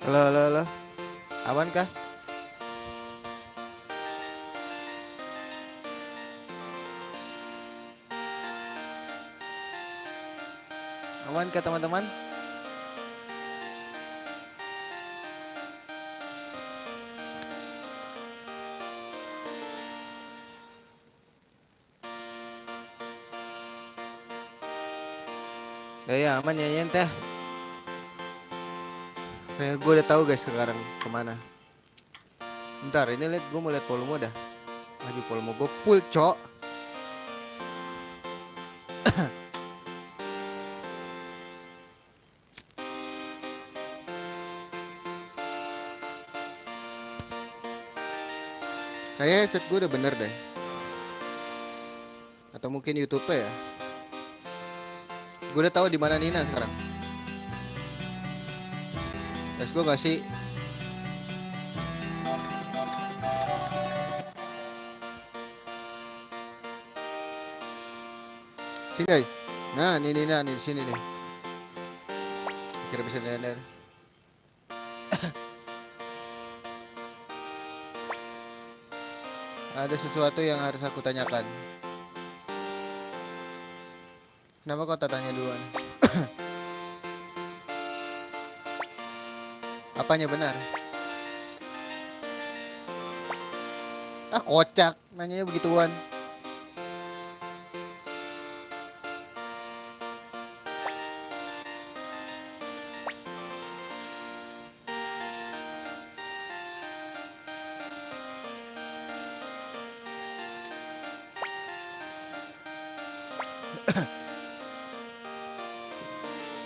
Halo, halo, halo. Aman kah? Aman kah teman-teman? Ya, ya aman ya Yen teh. Ya, gue udah tahu guys sekarang kemana. Bentar, ini lihat gue mau lihat volume dah. Lagi volume gue full cok. Kayaknya headset gue udah bener deh. Atau mungkin YouTube ya. Gue udah tahu di mana Nina sekarang. Terus gue kasih. Sini guys. Nah, ini Nina nih di sini nih. Kira bisa lihat. Ada sesuatu yang harus aku tanyakan. Kenapa kau tak tanya duluan? Apanya benar? Ah kocak, nanyanya begituan.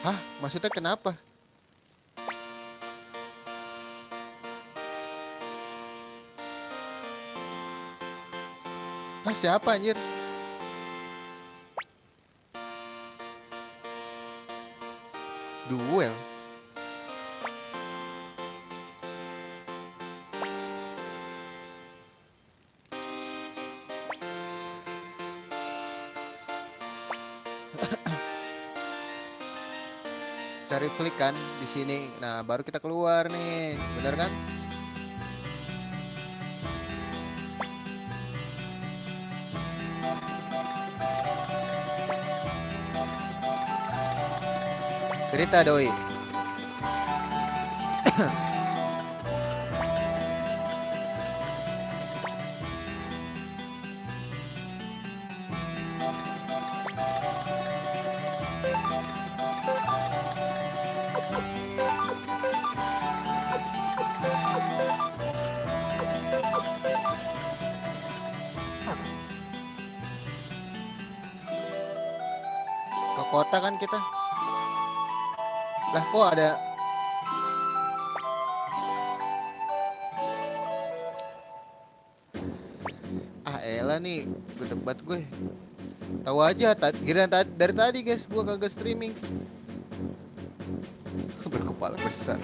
Hah? Maksudnya kenapa? Hah, siapa anjir? Duel? Cari flick kan di sini. Nah, baru kita keluar nih. Bener kan? Cerita doi. Ke kota kan kita. Lah kok ada. Ah elah nih. Gue debat gue. Tahu aja. Dari tadi guys. Gue kagak streaming. Berkepala besar.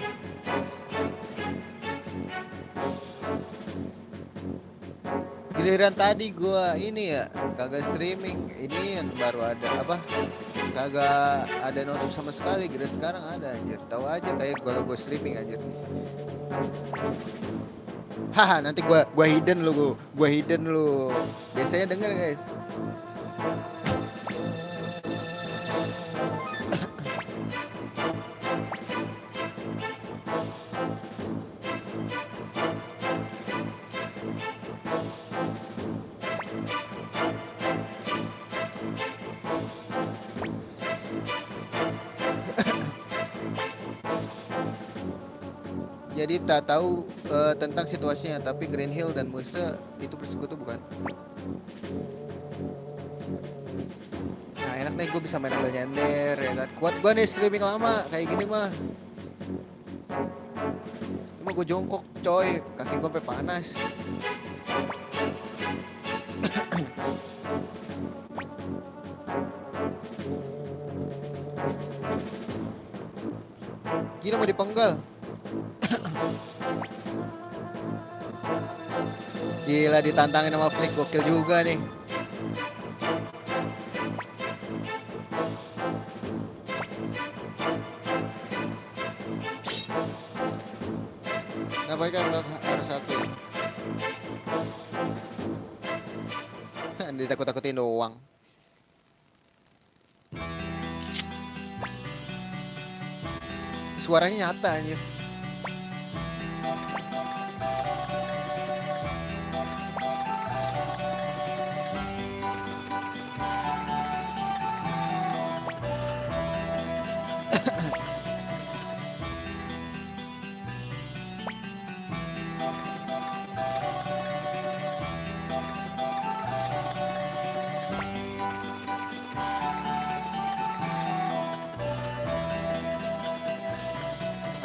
Giliran tadi gua ini ya kagak streaming, ini yang baru ada apa? Kagak ada notif sama sekali. Giliran sekarang ada anjir. Tahu aja kayak gua streaming anjir. Haha, nanti gua hidden lu, gua hidden lu. Biasanya denger guys. Jadi tak tahu tentang situasinya, tapi Green Hill dan Musa itu bersekutu bukan? Nah enak nih gue bisa main ambil nyender ya kan. Kuat gue nih streaming lama kayak gini mah. Cuma gue jongkok coy, kaki gue sampai panas. Gila mau dipenggal. Gila ditantangin sama Flick, gokil juga nih. Kenapa kan nggak harus aku? Ditakut-takutin doang. Suaranya nyata anjir.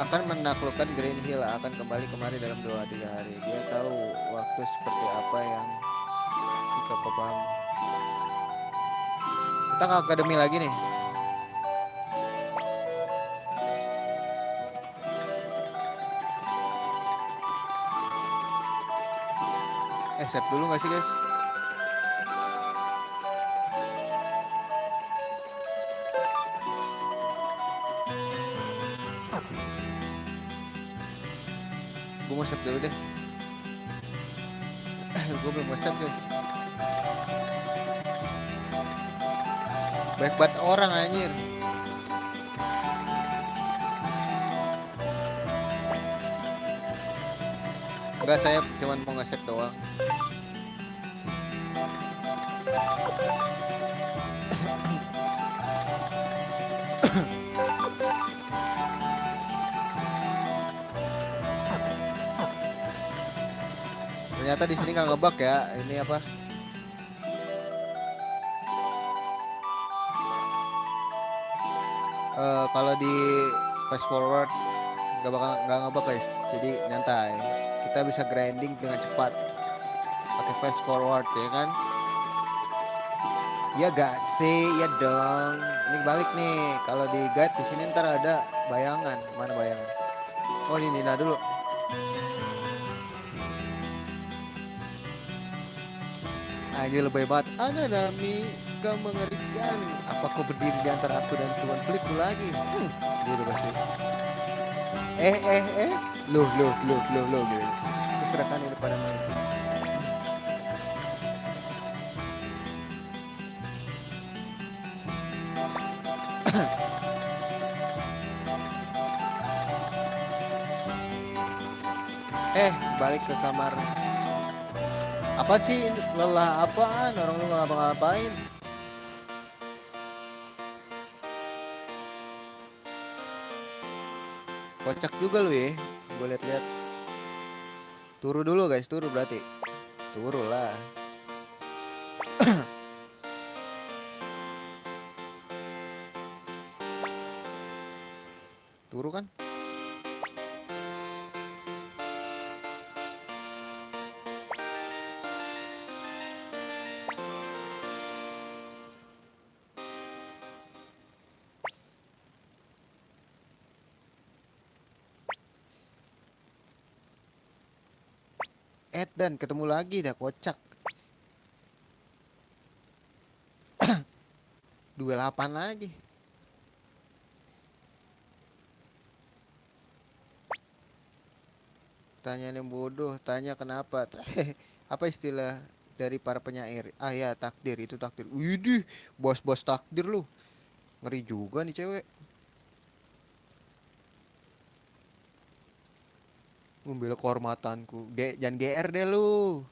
Akan menaklukkan Green Hill, akan kembali kemari dalam 2-3 hari. Dia tahu waktu seperti apa yang jika kau paham. Kita ke akademi lagi nih. Save dulu gak sih guys? Gue mau save dulu deh. Gue belum mau save guys. Banyak banget orang anjir. Enggak, saya cuma mau nge-save doang. Ternyata di sini nggak ngebug ya. Ini apa? Kalau di fast forward nggak ngebug guys. Jadi nyantai. Kita bisa grinding dengan cepat. Pakai fast forward ya kan? Ya gak sih, ya dong. Ini balik nih. Kalau di guide di sini ntar ada bayangan. Mana bayangan? Oh ini Nina dulu. Anjir lebay banget. Ananami, kau mengerikan. Apa kau berdiri di antara aku dan Tuan Flickku lagi? Gitu pasti. Loh gitu. Serahkan ini pada mereka. Balik ke kamar. Apa sih lelah apaan? Orang lu nggak ngapa-ngapain. Kocak juga lu ya. Gue lihat-lihat. Turu dulu guys, turu berarti. Turu lah. Turu kan? Dan ketemu lagi dah, kocak. Duel 8 lagi. Tanya yang bodoh, tanya kenapa. Apa istilah dari para penyair? Ah ya, takdir, itu takdir. Widih, bos-bos takdir lu. Ngeri juga nih cewek. Membela kehormatanku. Jangan GR deh lu.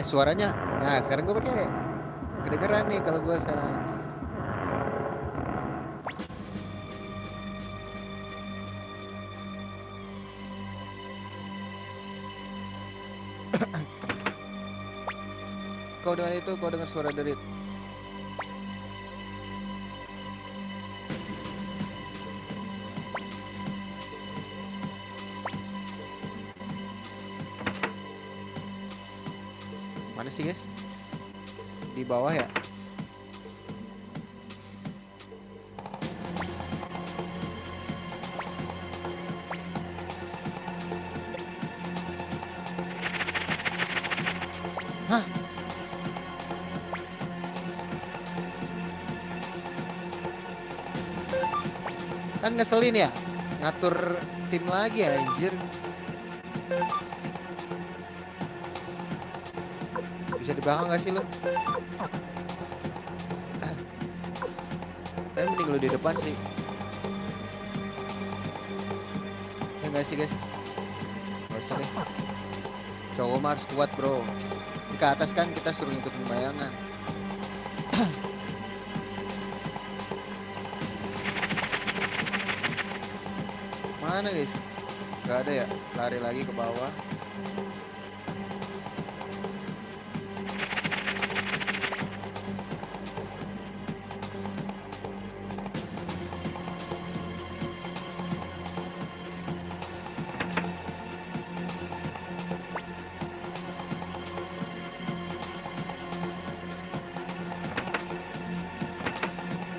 Suaranya. Nah, sekarang gue pakai. Kedengeran nih kalau gue sekarang. Kau dengan itu, kau dengar suara derit. Mana sih guys? Di bawah ya? Hah? Kan ngeselin ya? Ngatur tim lagi anjir. Bisa di belakang gak sih lo? Tapi mending lu di depan sih. Ya gak sih guys? Gak usah deh. Cowok mah harus kuat bro. Di ke atas kan kita suruh ngikutin bayangan. Mana guys? Gak ada ya? Lari lagi ke bawah.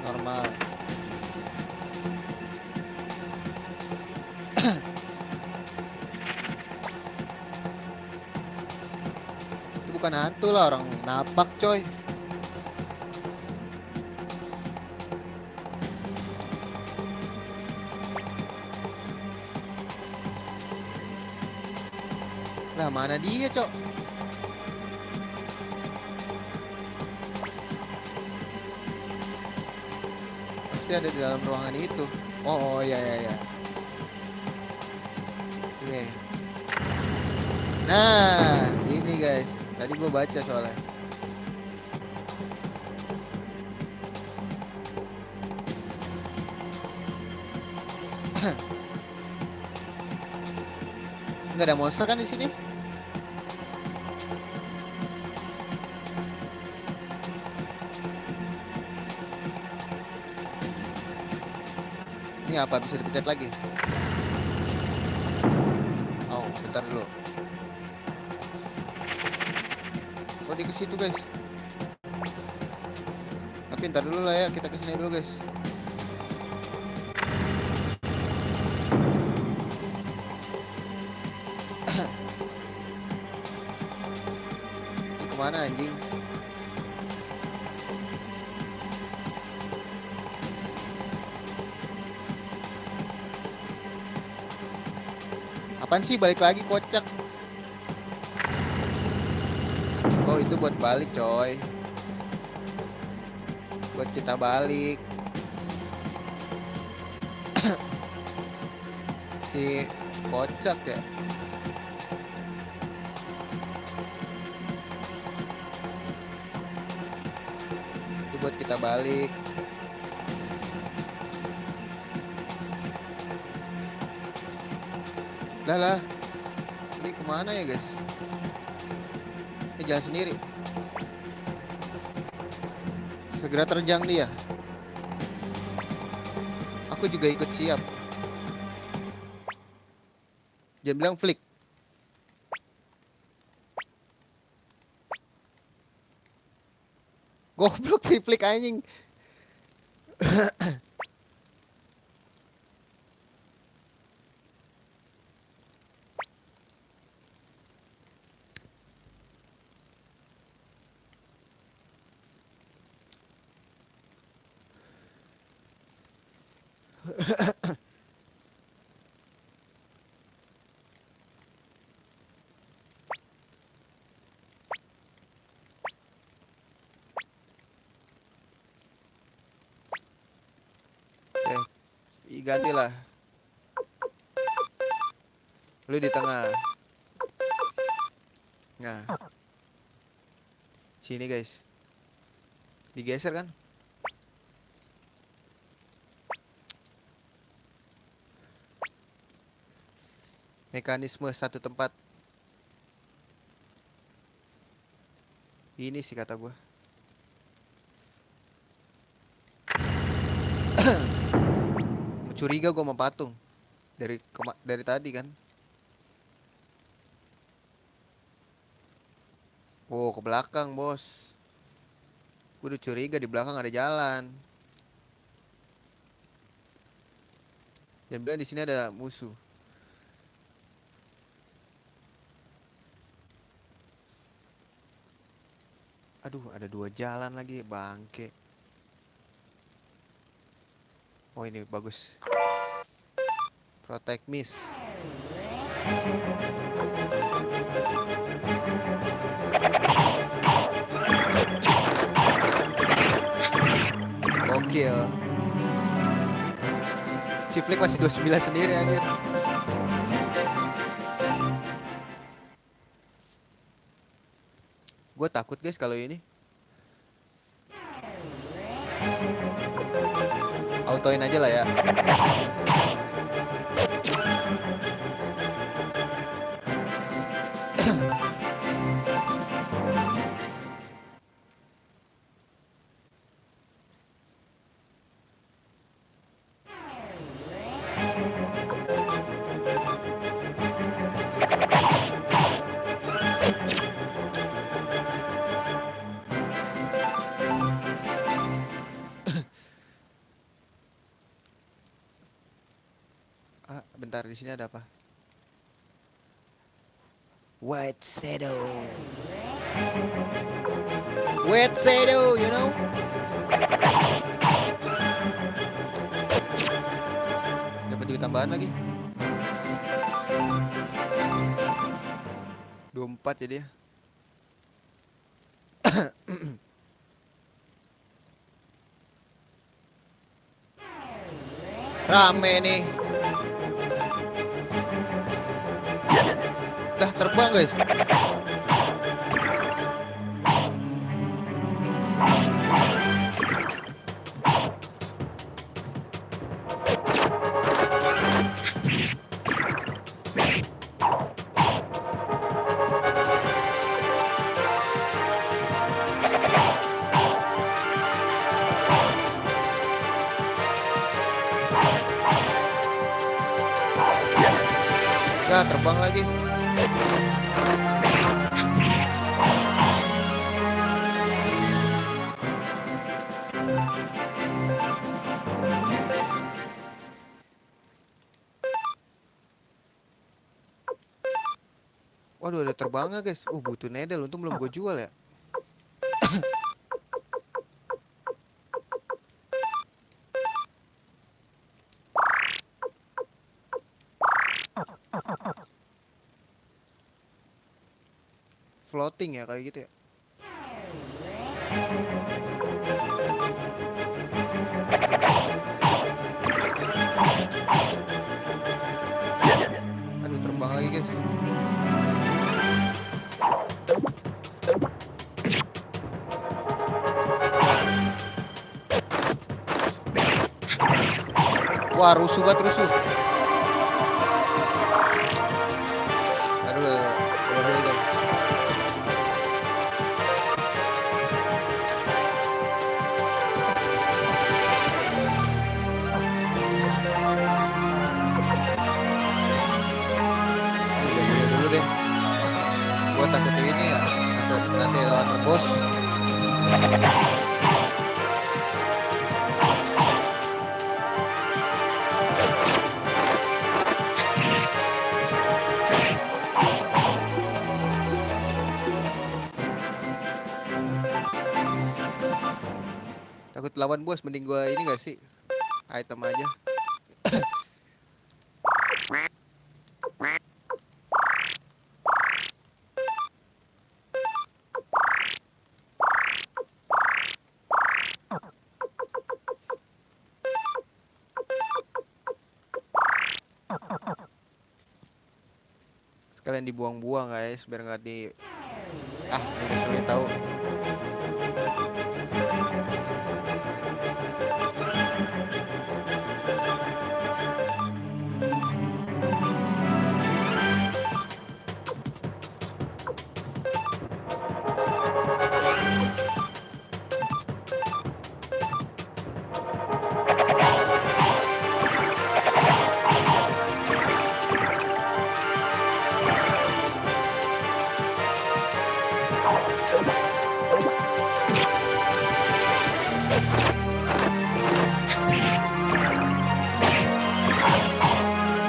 Normal. Itu bukan hantu lah, orang napak coy. Lah mana dia cok? Pasti ada di dalam ruangan itu. Oh, oh ya ya ya. Oke. Nah ini guys, tadi gue baca soalnya. Nggak ada monster kan di sini? Ini apa bisa dipencet lagi? Oh, bentar dulu. Oh, di ke situ guys. Tapi ntar dulu lah ya, kita kesini dulu guys. Ini kemana anjing? Apaan sih balik lagi kocak? Oh itu buat balik coy. Buat kita balik. Si kocak ya. Itu buat kita balik. Lah. Ini kemana ya guys? Ini jalan sendiri. Segera terjang dia. Aku juga ikut siap. Jangan bilang flick. Goblok si flick anjing. Oke, gantilah. Lu di tengah. Nah. Sini guys. Digeser kan? Mekanisme satu tempat. Ini sih kata gua. Curiga gua sama patung. Dari tadi kan. Oh, ke belakang, bos. Gue udah curiga di belakang ada jalan. Dan bilang di sini ada musuh. Aduh, ada 2 jalan lagi, bangke. Oh, ini bagus. Protect miss. Gokil. Si Flick masih 29 sendiri anjir. Gue takut guys kalau ini. Autoin aja lah ya. Bentar, di sini ada apa? White shadow. White shadow, you know? Dapat duit tambahan lagi. 24 jadi ya. Rame nih. Dah terbang guys. Dah terbang lagi. Waduh, ada terbangnya guys. Butuh nedel, untung belum gue jual ya. Floating ya kayak gitu ya. Aduh, terbang lagi guys. Wah, rusuh banget, rusuh. Aduh, dulu deh. Gua takut ini ya, takut nanti lawan bos. Takut lawan bos, mending gua ini gak sih, item aja. Sekalian dibuang-buang guys, biar nggak di udah sering tahu.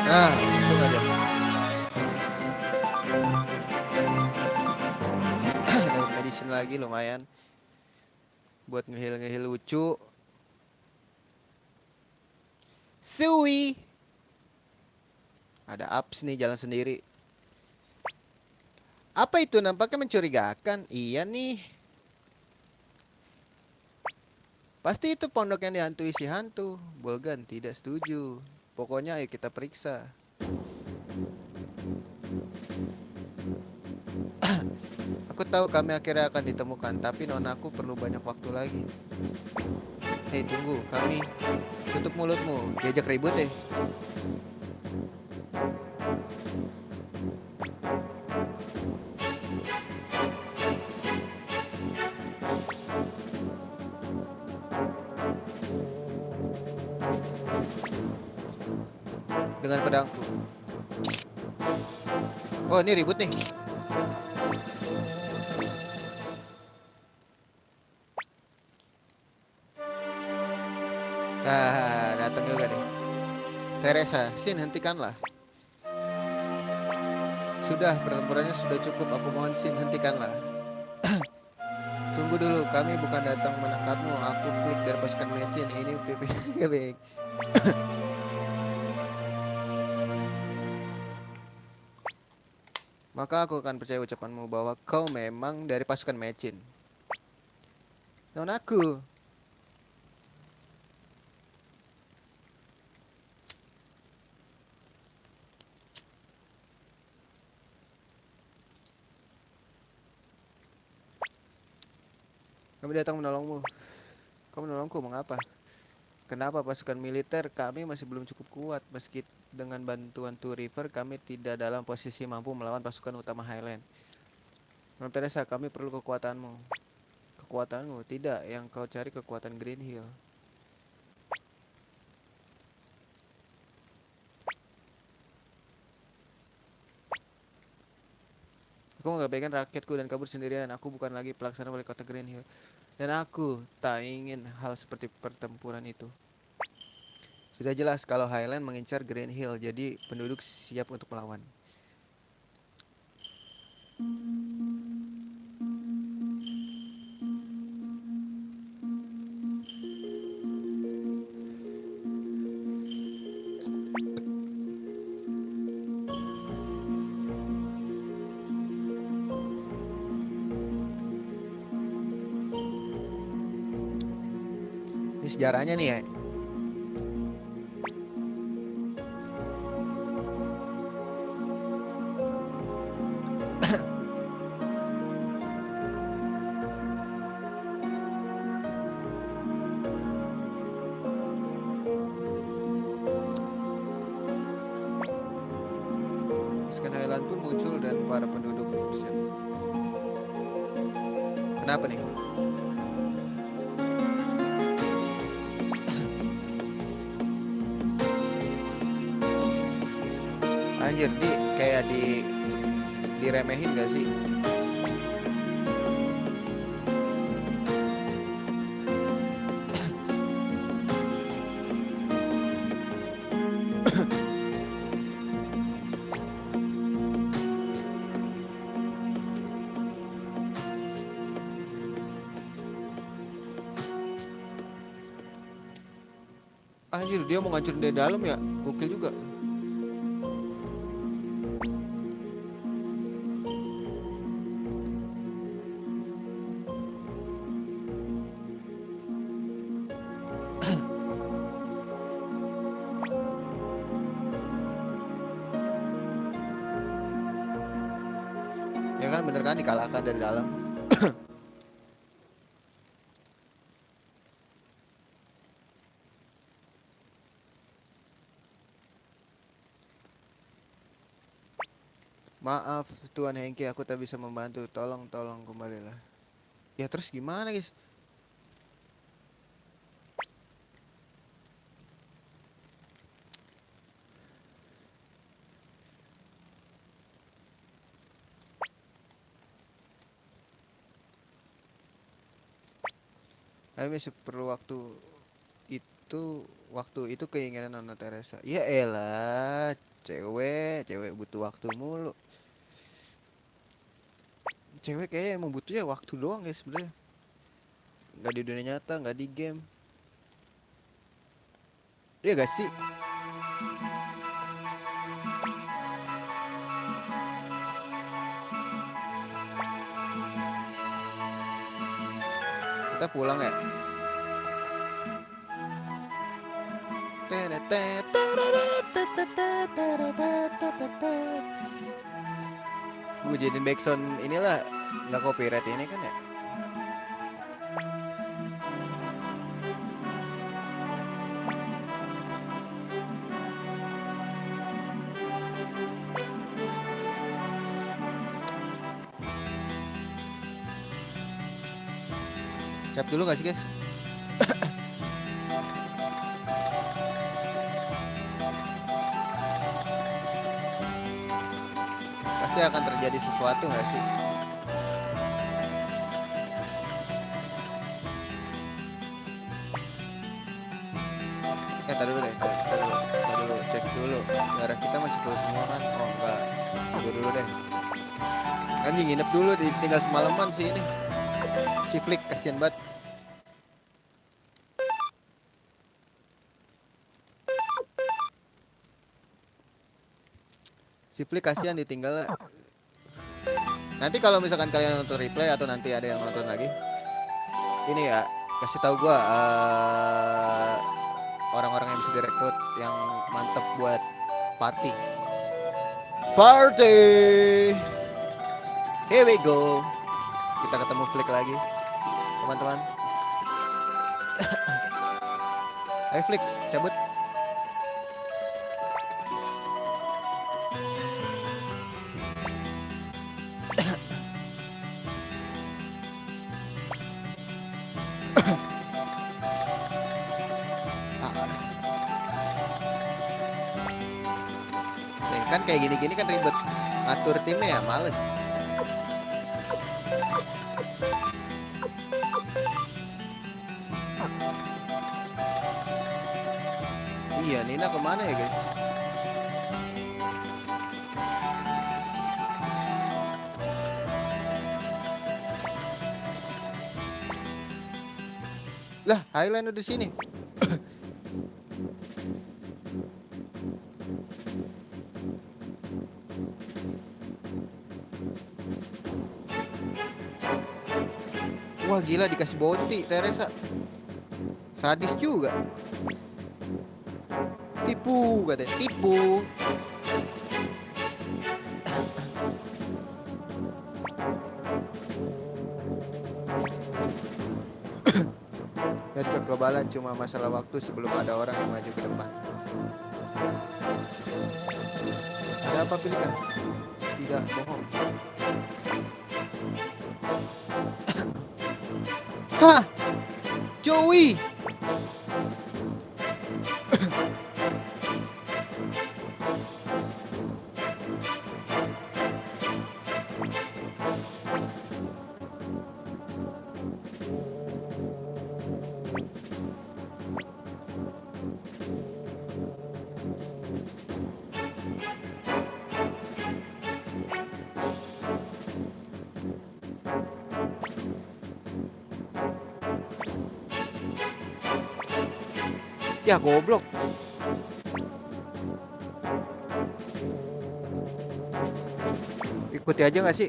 Nah, untung aja. Dapat medicine lagi lumayan. buat ngehil-ngehil lucu. Sui. Ada apps nih jalan sendiri. Apa itu nampaknya mencurigakan? Iya nih. Pasti itu pondok yang dihantui si hantu. Bolgan tidak setuju. Pokoknya ayo kita periksa. Aku tahu kami akhirnya akan ditemukan, tapi nonaku perlu banyak waktu lagi. Hei tunggu, kami tutup mulutmu. Diajak ribut deh. Dengan pedangku. Oh ini ribut nih. Datang juga nih. Teresa, Sin hentikanlah. Sudah, pertempurannya sudah cukup. Aku mohon Sin hentikanlah. Tunggu dulu, kami bukan datang menangkapmu. Aku Flick dari pasukan Mecin. Ini PPKB. Maka aku akan percaya ucapanmu bahwa kau memang dari pasukan Mecin. Nonaku. Kami datang menolongmu. Kau menolongku, mengapa? Kenapa pasukan militer kami masih belum cukup kuat. Meski dengan bantuan Two River, kami tidak dalam posisi mampu melawan pasukan utama Highland. Nona Teresa, kami perlu kekuatanmu. Kekuatanmu? Tidak, yang kau cari kekuatan Green Hill. Aku mengabaikan rakyatku dan kabur sendirian. Aku bukan lagi pelaksana wali kota Green Hill. Dan aku tak ingin hal seperti pertempuran itu. Sudah jelas kalau Highland mengincar Green Hill, jadi penduduk siap untuk melawan. Ini sejarahnya nih ya. Pasukan Highland pun muncul dan para penduduk siap. Kenapa nih? Anjir, kayak diremehin gak sih? Anjir, dia mau ngancurin dari dalam ya? Gokil juga. Ya kan bener kan dikalahkan dari dalam. Maaf Tuan Hengki, aku tak bisa membantu. Tolong kembalilah. Ya terus gimana guys? Kami masih perlu waktu itu keinginan Nona Teresa. Ya elah, cewek butuh waktu mulu. Cewek kayaknya emang butuhnya waktu doang ya sebenarnya. nggak di dunia nyata, nggak di game. Iya gak sih? Kita pulang ya. Gue jadiin backsound inilah, nggak copyright ini kan ya. Siap dulu gak sih guys? Pasti akan terjadi sesuatu gak sih? Tadi dulu deh, tadi dulu, cek dulu. Darah kita masih full semua kan? Oh enggak, tunggu dulu deh. Kan nginep dulu, tinggal semalaman sih ini. Si Flick kasihan banget. Si Flick kasihan ditinggal. Nanti kalau misalkan kalian nonton replay atau nanti ada yang nonton lagi, ini ya kasih tahu gua orang-orang yang bisa direkrut yang mantep buat party. Here we go. Kita ketemu Flick lagi, teman-teman. Ayo Flick, cabut. Kan kayak gini-gini kan ribet atur timnya ya, males. Iya, Nina kemana ya guys? Lah, Highland udah sini. Wah gila, dikasih bounty Teresa. Sadis juga. Tipu katanya, tipu. Dan kekebalan cuma masalah waktu sebelum ada orang yang maju ke depan. Ada apa Pilika? Tidak bohong. Hah, Joey. Ya goblok. Ikuti aja gak sih?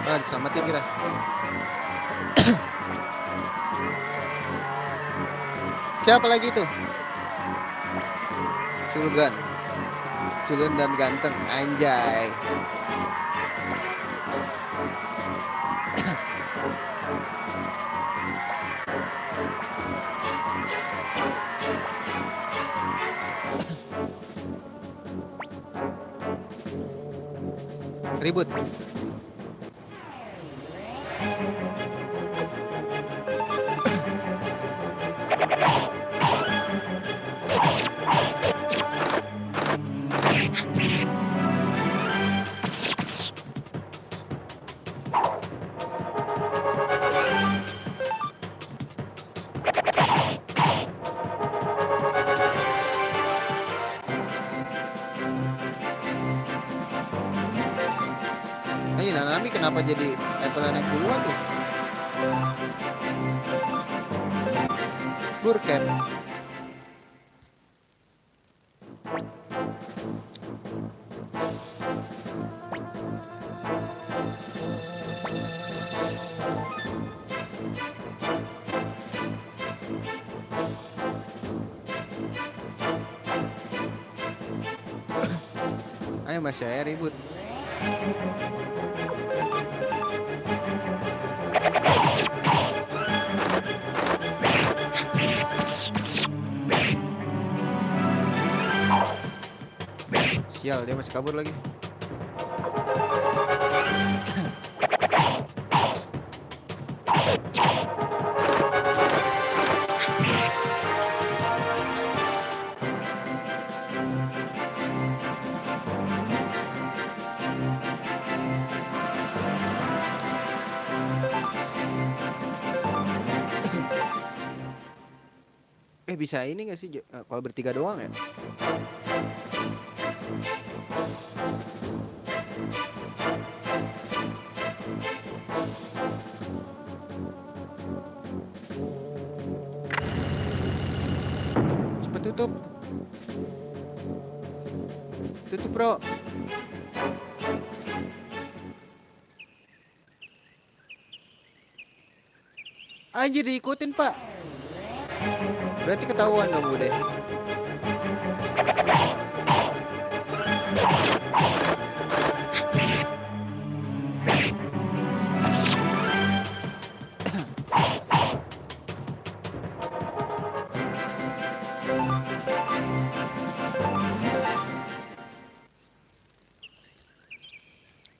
Nah, diselamatin kita. Siapa lagi itu? Culun dan ganteng, anjay. Ribut. Nanami kenapa jadi levelnya naik duluan tuh? Burcap. Ayo Mas saya ribut. Sial, dia masih kabur lagi. Bisa ini gak sih kalau bertiga doang ya? Cepet tutup. Tutup bro. Anjir diikutin pak. Berarti ketahuan dong udah.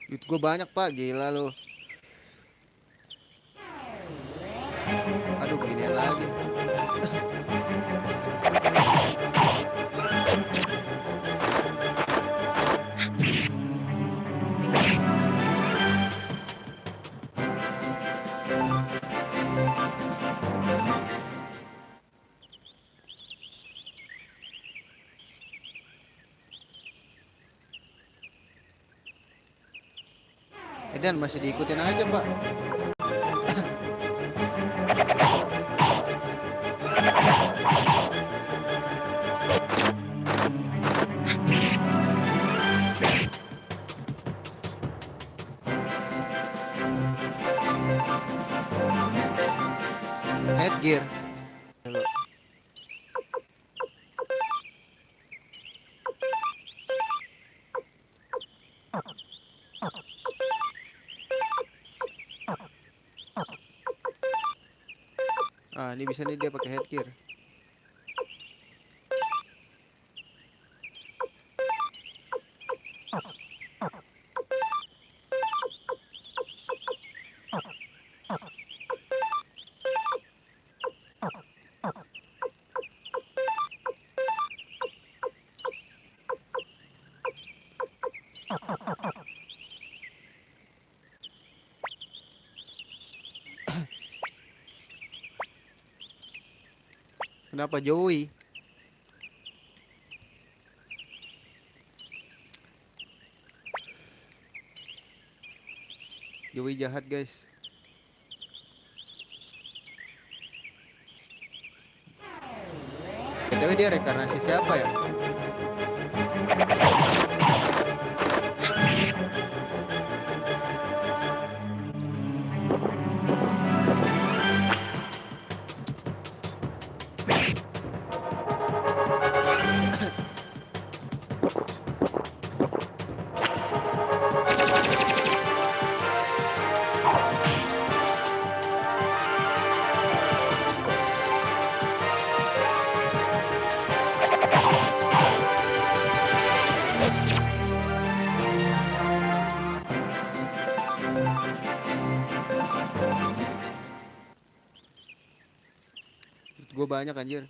Duit gue banyak pak, gila lu. Aduh beginian lagi. Dan masih diikutin aja pak. Headgear. Ah, ini bisa nih dia pakai headgear. Kenapa Joey? Joey jahat guys. BTW dia reinkarnasi siapa ya? Gue banyak anjir.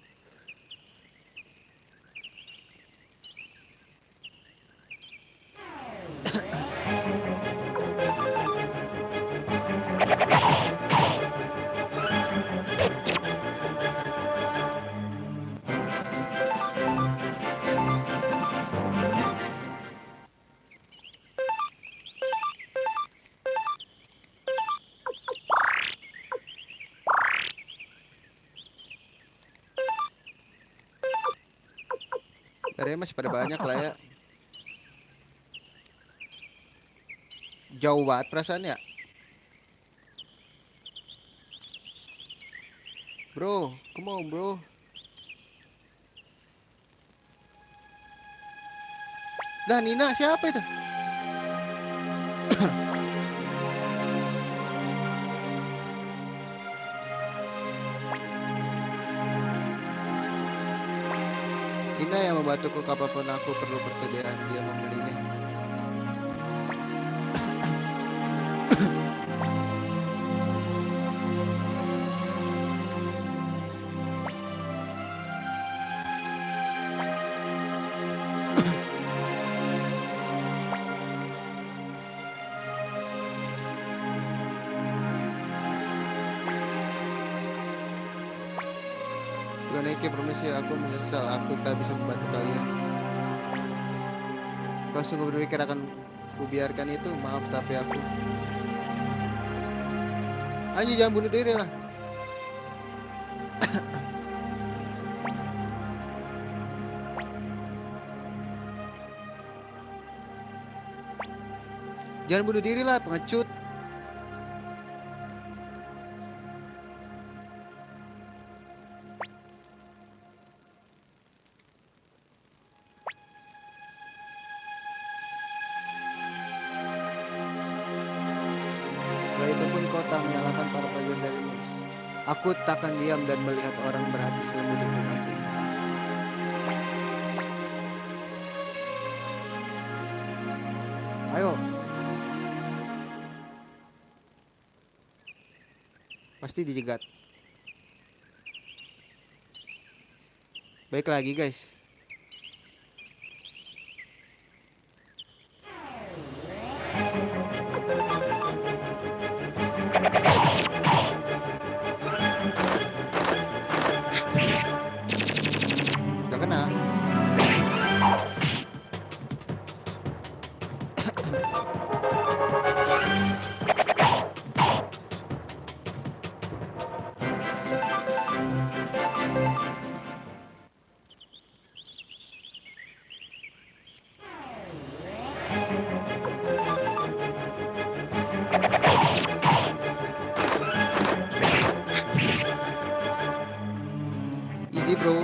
Area masih pada banyak lah ya. Jauh banget perasaan ya. Bro, come on bro. Lah Nina siapa itu? Nina yang membantuku kapanpun aku perlu persediaan dia membelinya. Tuan Eke, permisi, aku menyesal aku tak bisa membantu kalian. Kau sungguh berpikir akan kubiarkan itu? Maaf, tapi aku... Anjir, jangan bunuh diri lah. Jangan bunuh diri lah, pengecut. Setelah itu pun kau tak menyalahkan para prajurit dari Nis. Aku takkan diam dan melihat orang berhati selembut itu mati. Ayo. Pasti dijegat. Baik lagi guys. Gak kena. Easy bro.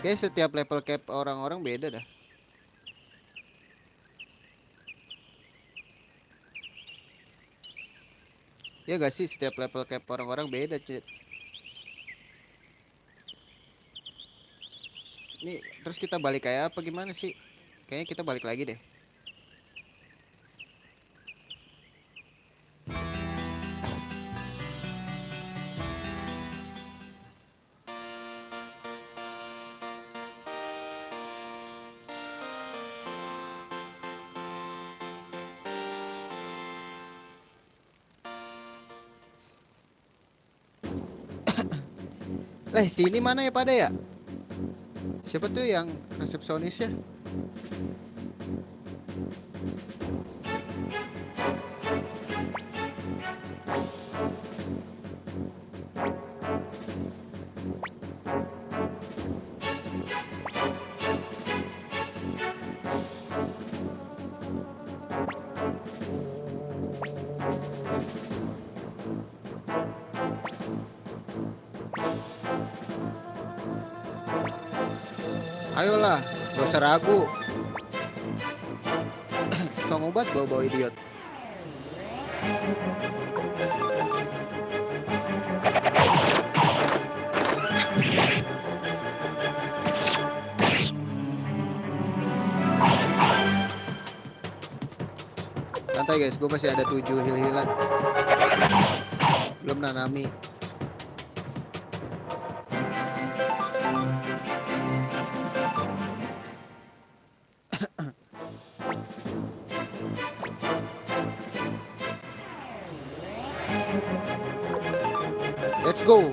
Oke, setiap level cap orang-orang beda dah. Ya gak sih, setiap level cap orang-orang beda cit. Nih terus kita balik kayak apa gimana sih? Kayaknya kita balik lagi deh. Sini mana ya pada ya? Siapa tuh yang resepsionis ya? Ayolah, gak usah ragu. Song obat bawa-bawa idiot. Santai guys, gue masih ada 7 heal-healan. Belum nanami. Let's go.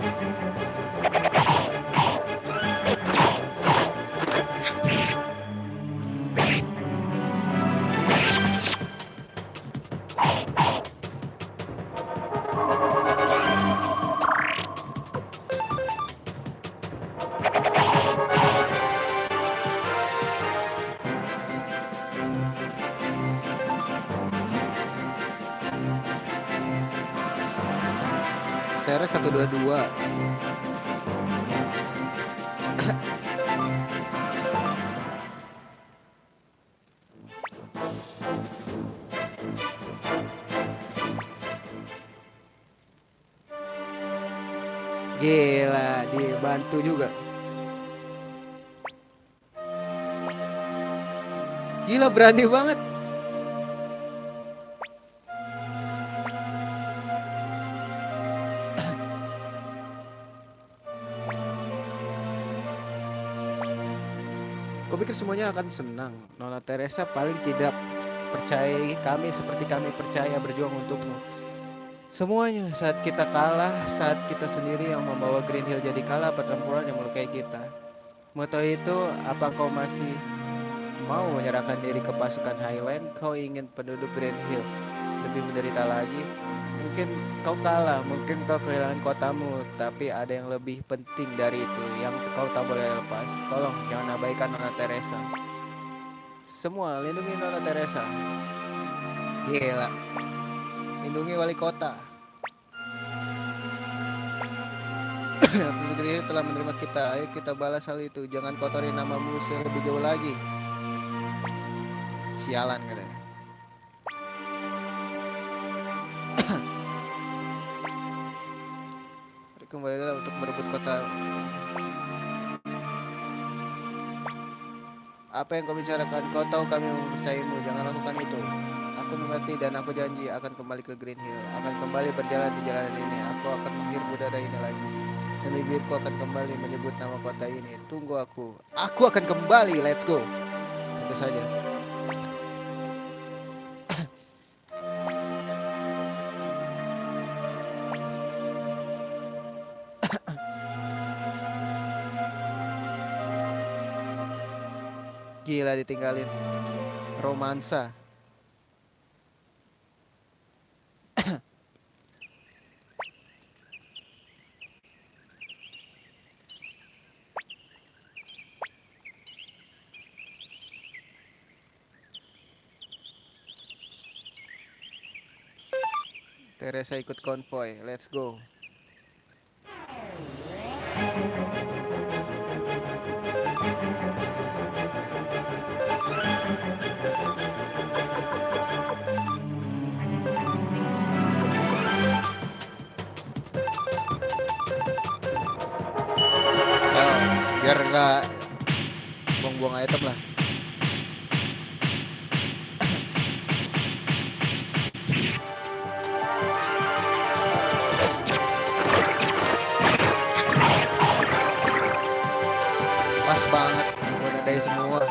Teres 122. Gila, dibantu juga. Gila, berani banget. Kau pikir semuanya akan senang? Nona Teresa paling tidak percayai kami seperti kami percaya berjuang untukmu. Semuanya saat kita kalah, saat kita sendiri yang membawa Green Hill jadi kalah pertempuran yang melukai kita. Moto itu, apa kau masih mau menyerahkan diri ke pasukan Highland? Kau ingin penduduk Green Hill lebih menderita lagi? Mungkin kau kalah, mungkin kau kehilangan kotamu, tapi ada yang lebih penting dari itu yang kau tak boleh lepas. Tolong jangan abaikan Nona Teresa. Semua lindungi Nona Teresa. Gila. Lindungi wali kota. Penduduk Green Hill telah menerima kita. Ayo kita balas hal itu. Jangan kotori nama musuh lebih jauh lagi. Sialan katanya. Kembalilah untuk merebut kota. Apa yang kau bicarakan? Kau tahu kami mempercayaimu. Jangan lakukan itu. Aku mengerti dan aku janji akan kembali ke Green Hill. Akan kembali berjalan di jalanan ini. Aku akan menghirup udara ini lagi. Dan bibirku akan kembali menyebut nama kota ini. Tunggu aku. Aku akan kembali. Let's go. Tentu saja. Gila, ditinggalin romansa. Teresa ikut konvoy. Let's go. Biar nggak buang-buang item lah. Pas banget, gua nadai semua.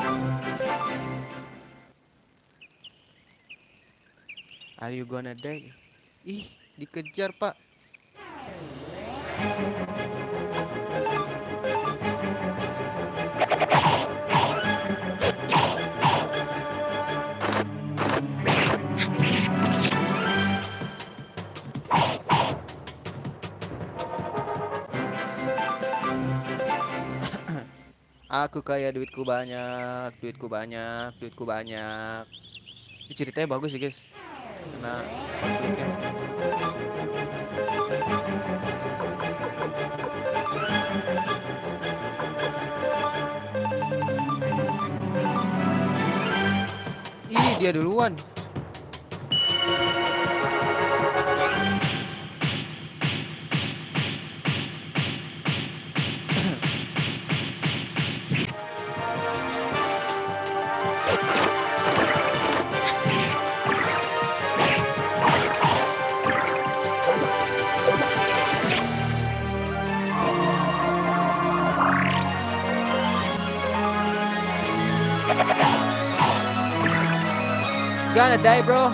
Are you gonna die? Ih, dikejar pak. Aku kaya, duitku banyak, duitku banyak, duitku banyak. Ini ceritanya bagus sih guys. Karena konfliknya. Ih, dia duluan. Gonna die, bro.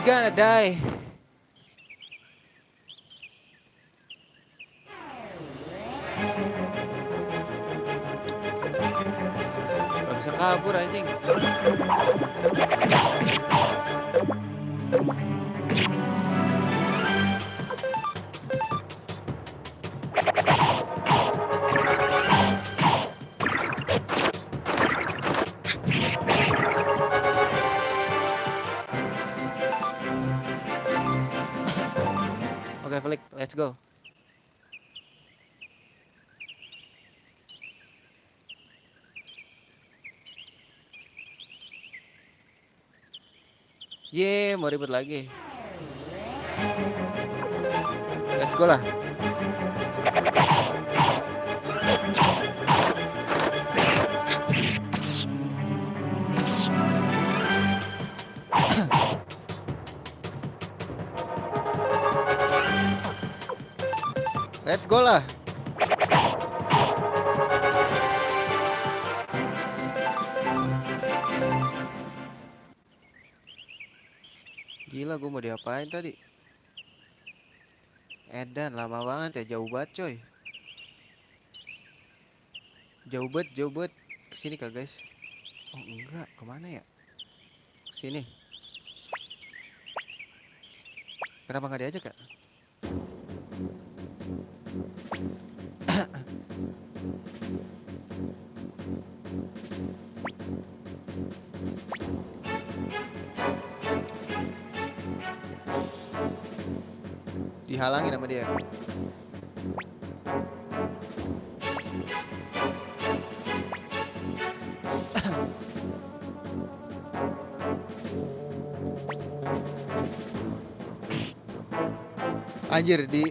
Gonna die. Gak bisa kabur anjing. Let's go. Ye, mau ribet lagi. Let's go lah. Let's go lah. Gila, gue mau diapain tadi? Edan, lama banget ya, jauh banget coy. Jauh banget. Kesini kah guys? Oh enggak, kemana ya? Kesini. Kenapa nggak diajak kak? Dihalangi sama dia. Anjir di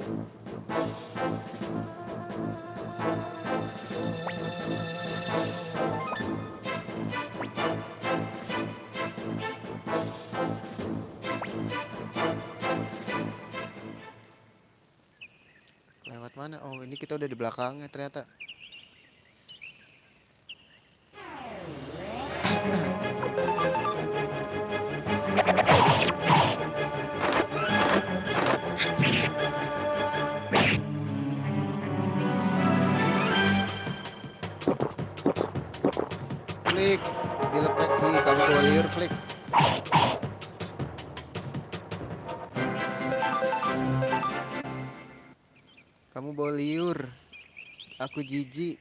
lewat mana? Oh, ini kita udah di belakangnya ternyata. Klik, dilepas. Ih, kamu bawa liur, klik. Kamu bawa liur. Aku jijik.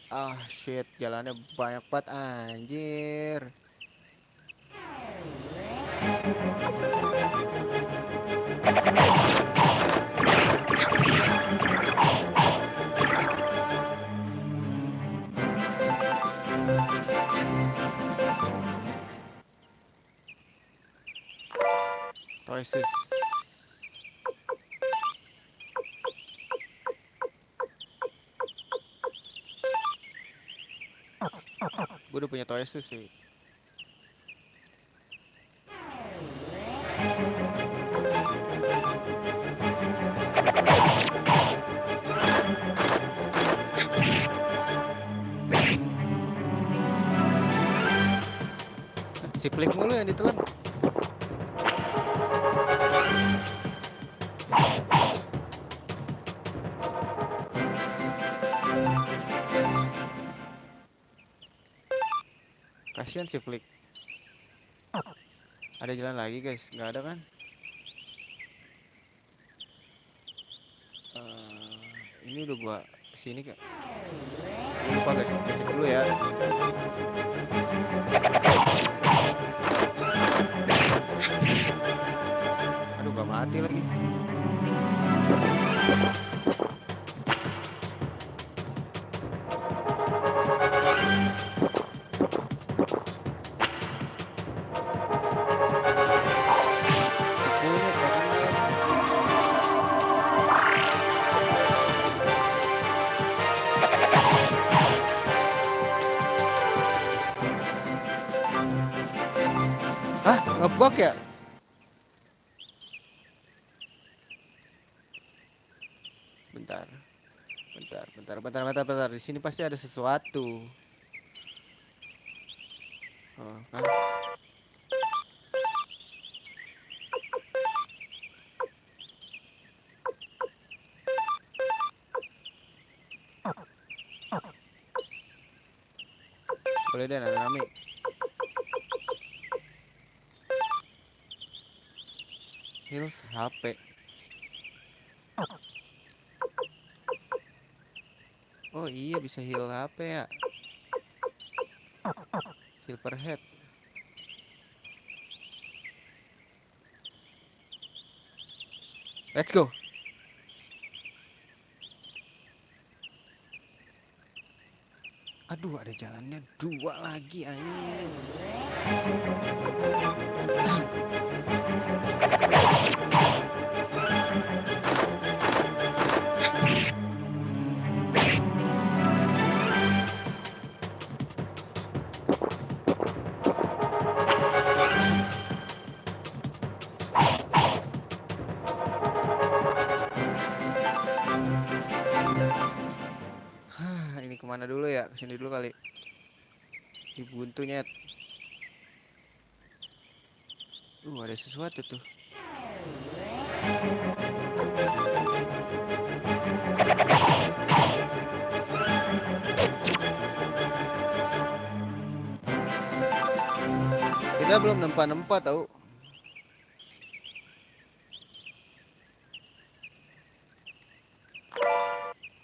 Ah, shit, jalannya banyak banget anjir. Toises. Gue udah punya toises sih. Si Flick mulu yang ditelan. Kasian si Flick. Ada jalan lagi guys? Nggak ada kan? Ini udah gua kesini kak. Lupa guys, cek dulu ya. Aduh, gak mati lagi. Hah? Ngebug ya? Bentar. Di sini pasti ada sesuatu. Oh, kan? Boleh deh, Nami. Hills HP. Oh iya, bisa heal HP ya. Silverhead. Let's go. Aduh, ada jalannya 2 lagi anjing. Ini kemana dulu ya? Kesini dulu kali. Di buntu nyet. Ada sesuatu tuh. Kita belum nempa-nempa tahu.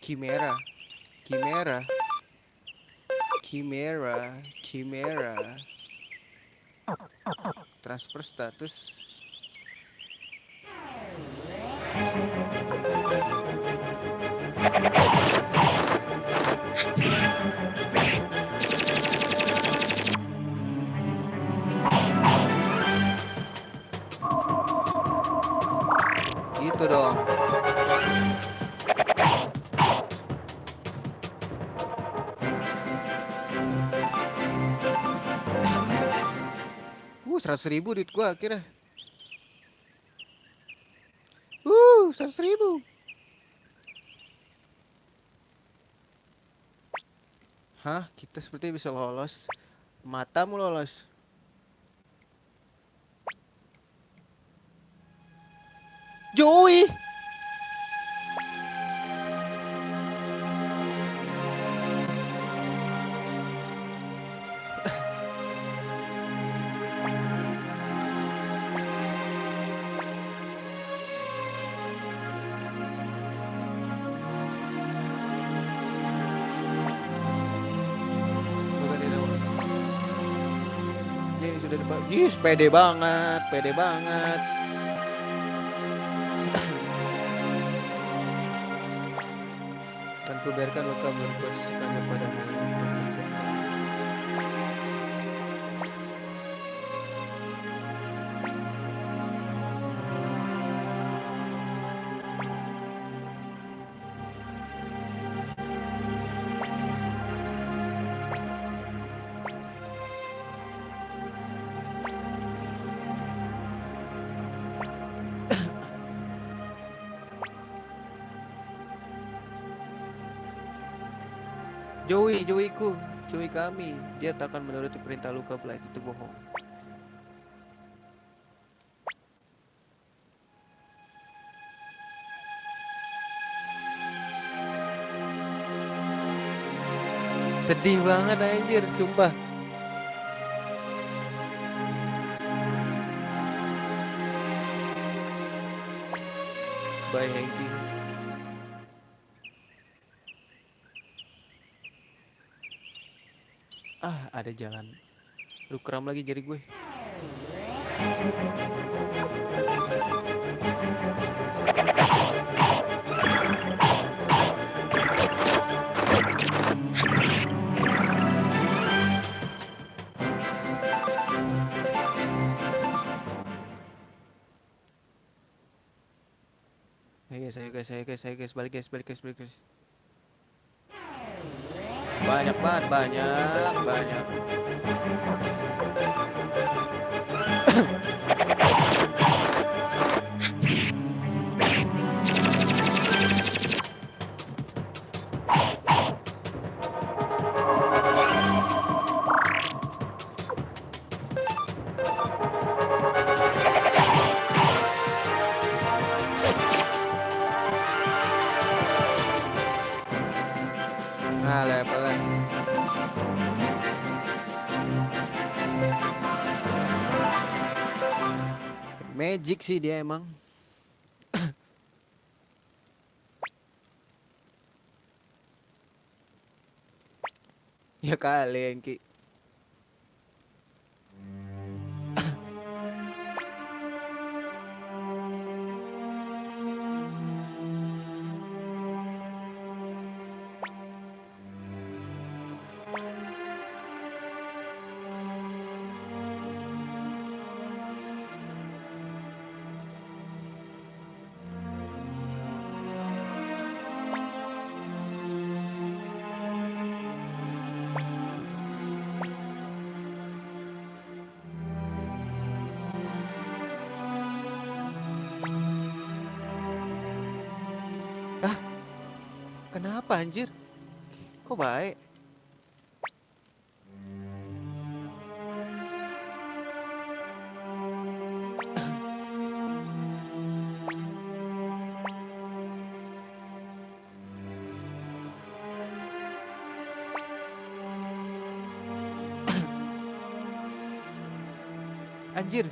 Chimera. Transfer status. Gitu dong. $100.000 duit gua akhirnya. 100.000. Hah? Kita seperti bisa lolos. Matamu lolos. Joey. Ini sudah depan. Pede banget. Dan kubiarkan luka berbuat sukanya pada hari berfikir. Joey kami, dia tak akan menuruti perintah Luka Black, itu bohong. Sedih banget anjir, sumpah. Bye Hanky. Ada jalan. Aduh, kram lagi jari gue. Ayo guys, balik guys. Banyak banget. Levelnya. Magic sih dia emang. Ya kali Engki. Apa anjir? Kok baik? Anjir.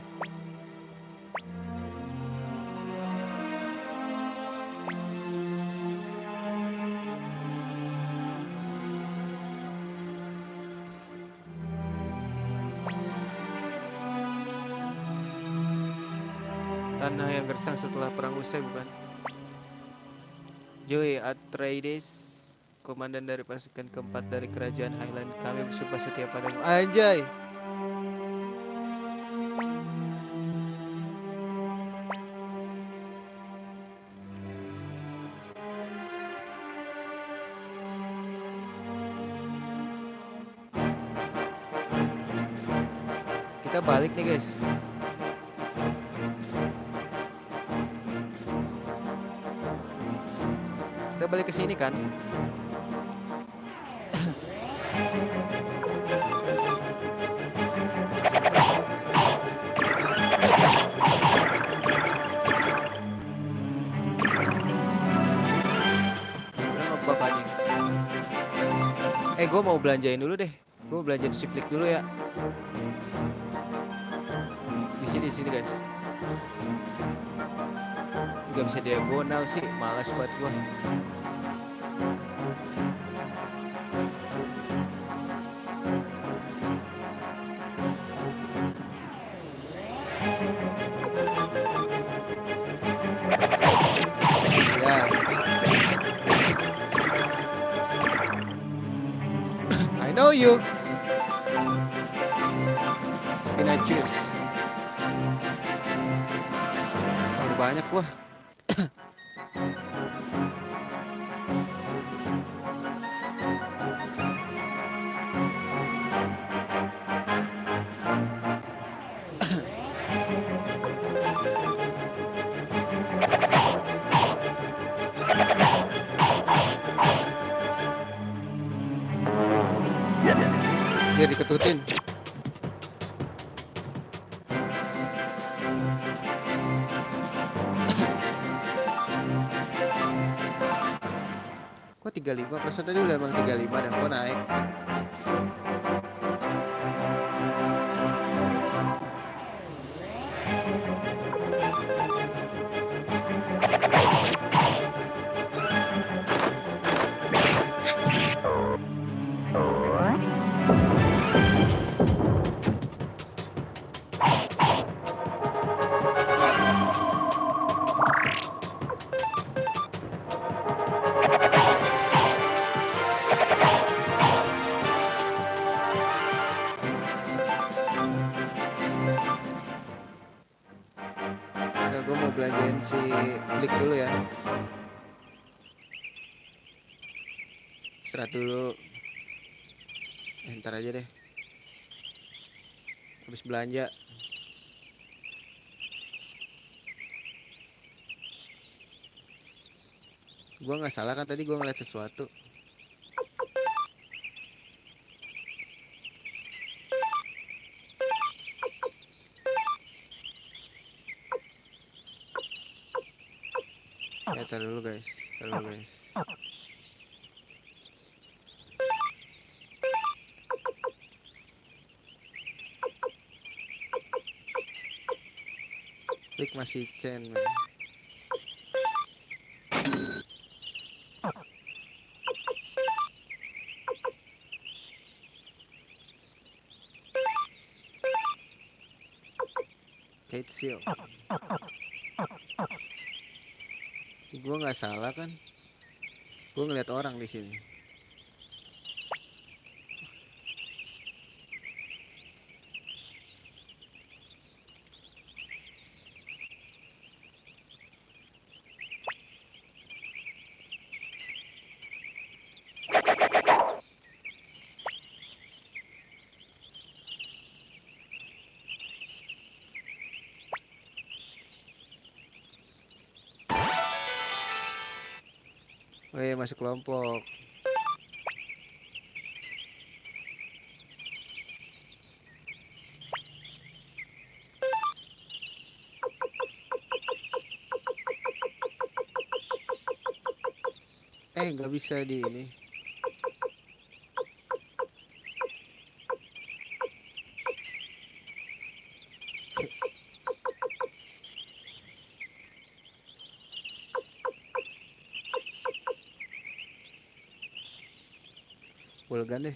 Tanah yang gersang setelah perang usai, bukan? Joey Atreides, komandan dari pasukan keempat dari kerajaan Highland. Kami bersumpah setia padamu. Anjay. Kita balik nih guys. Kita balik ke sini kan? Gue mau belanjain dulu deh. Gue mau belanja di Siflik dulu ya. Di sini guys. Gak bisa diagonal sih, malas buat gue. Ya. I know you. Spinach juice. Udah banyak gua. Dia diketutin. Kok 35? Persen tadi udah emang 35 dah. Kok naik? Gue mau belanjain si Flick dulu ya. Istirahat dulu. Ntar aja deh. Habis belanja. Gue nggak salah kan tadi gue ngeliat sesuatu. Ya tar dulu guys. Flick masih chain man. Kate Seal. Gue nggak salah kan? Gue ngeliat orang di sini. Oh masuk kelompok. Nggak bisa di ini. Bulgan deh.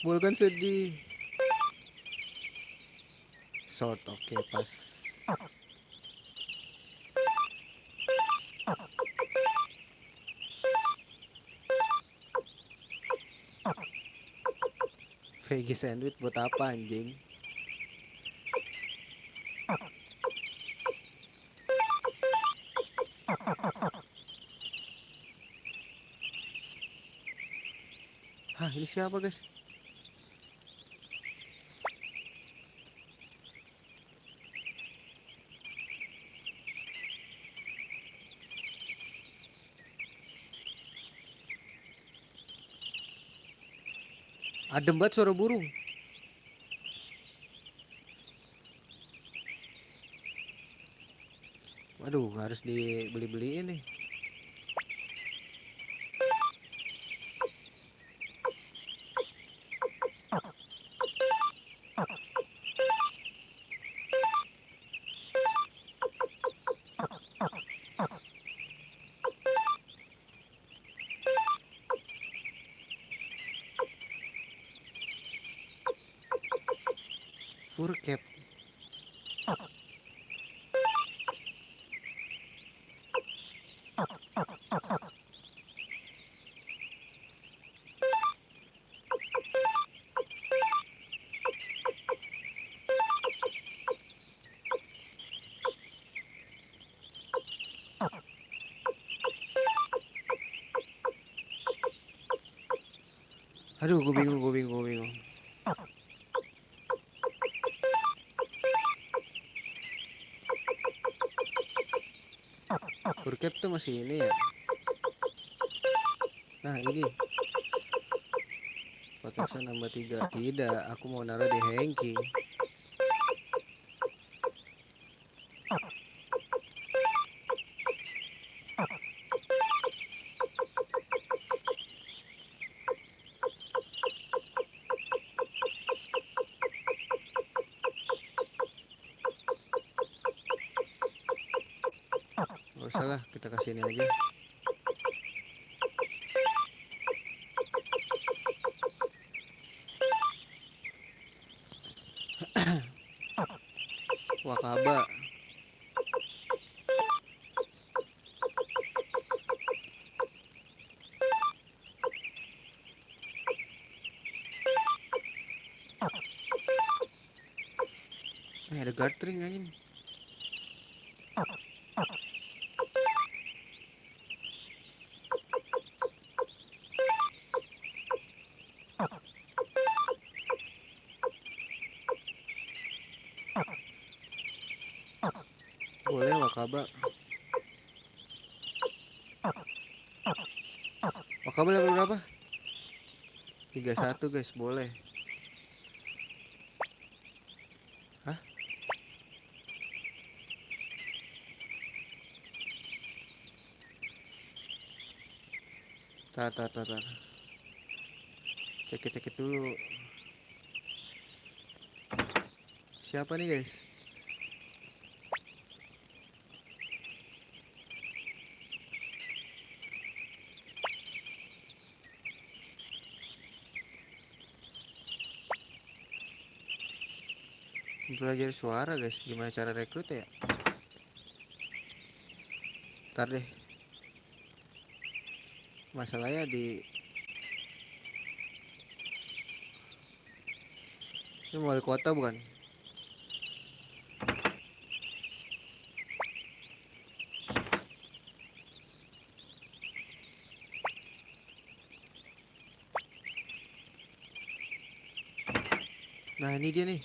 Bulgan sedih. Short, oke, pas. Veggie sandwich buat apa anjing? Hah, ini siapa guys? Adem banget suara burung. Waduh, harus dibeli-beliin nih. Fur cap. Aduh, gue bingung. Fur cap tuh masih ini ya. Nah, ini. Protection nambah 3. Tidak, aku mau naruh di Hengki. Gak usah lah, kita kasih ini aja. Wakaba. Ada guard ring anjing. Boleh Wakaba. Wakaba level berapa? 31 guys, boleh. Hah? Tar. Cekit dulu. Siapa nih guys? Belajar suara guys, gimana cara rekrut ya? Ntar deh. Masalahnya di ini wali kota bukan? Nah ini dia nih.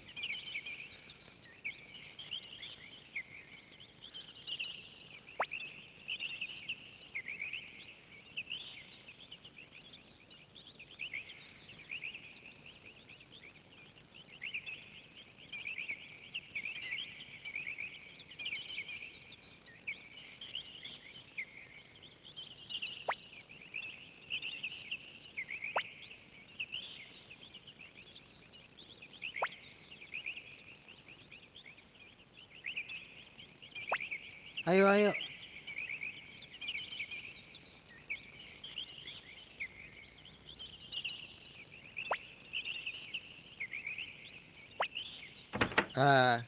Ayo, ayo. Ah,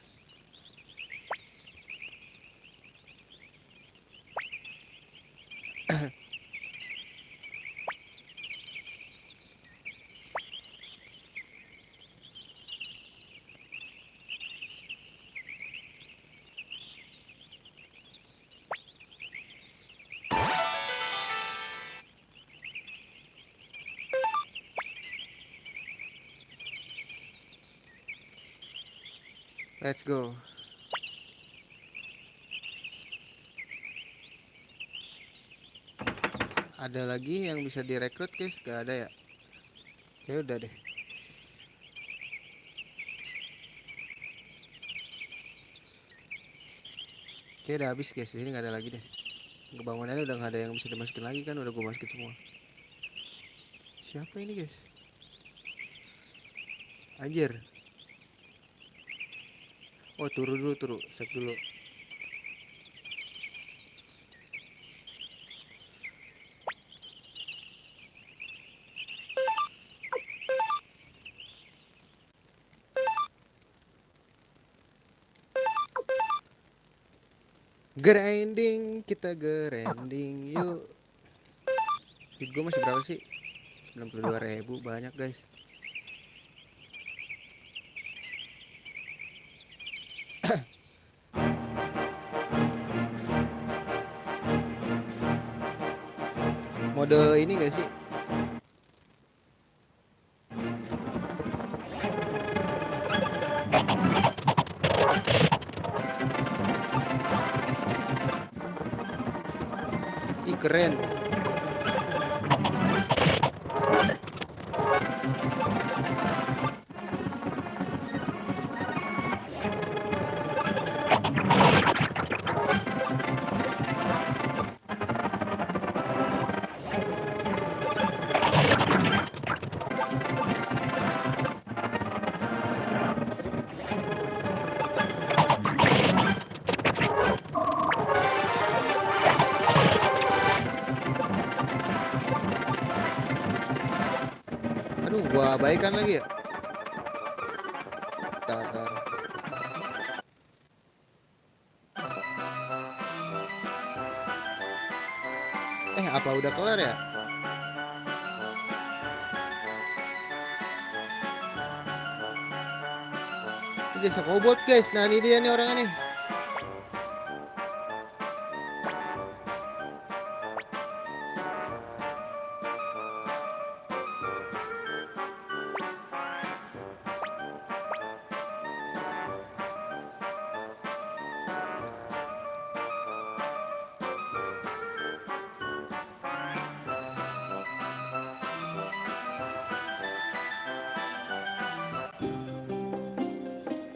let's go. Ada lagi yang bisa direkrut, guys? Gak ada ya? Ya udah deh. Oke, udah habis, guys. Ini nggak ada lagi deh. Kebangunannya udah nggak ada yang bisa dimasukin lagi kan? Udah gue masukin semua. Siapa ini, guys? Anjir. Oh, turu dulu, turu. Save dulu. Grinding, kita grinding yuk. Duit gue masih berapa sih? 92.000, banyak guys. Mode ini gak sih? Ih, keren. Aduh, gua abaikan lagi ya. Tar. Apa udah kelar ya? Ini desa kobot guys. Nah, ini dia nih orangnya nih.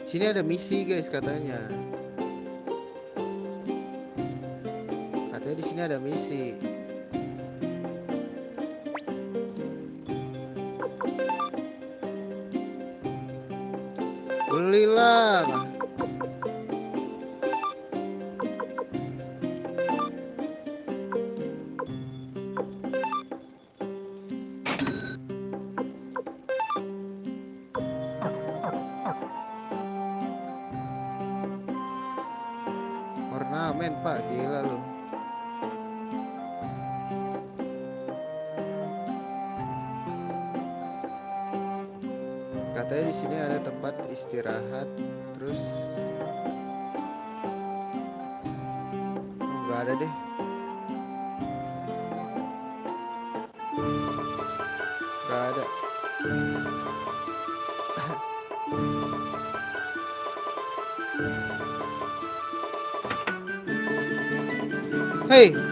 Sini ada misi guys katanya. Katanya di sini ada misi. Belilah. Ornamen pak, gila lu. Katanya di sini ada tempat istirahat, terus nggak ada deh. Nggak ada.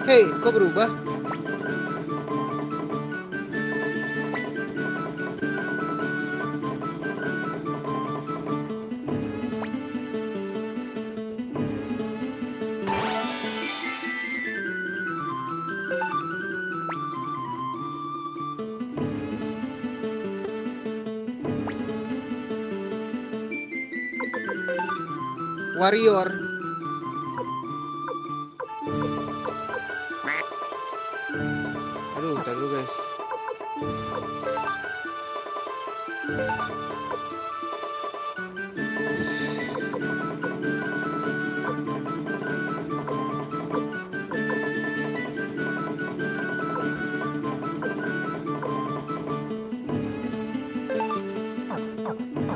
Hei, kok berubah? Warrior. Tar dulu guys.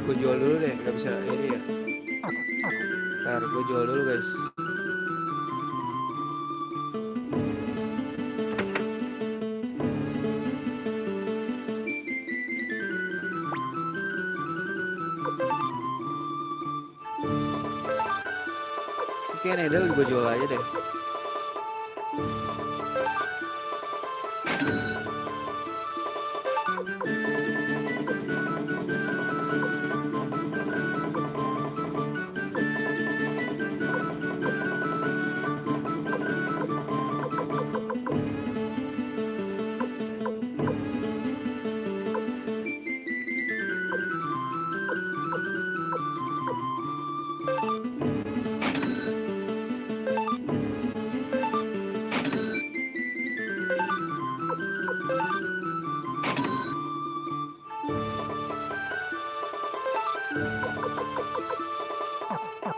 Gue jual dulu deh, nggak bisa ini ya. Ntar gue jual dulu guys. Kayaknya Nedel gue jual aja deh.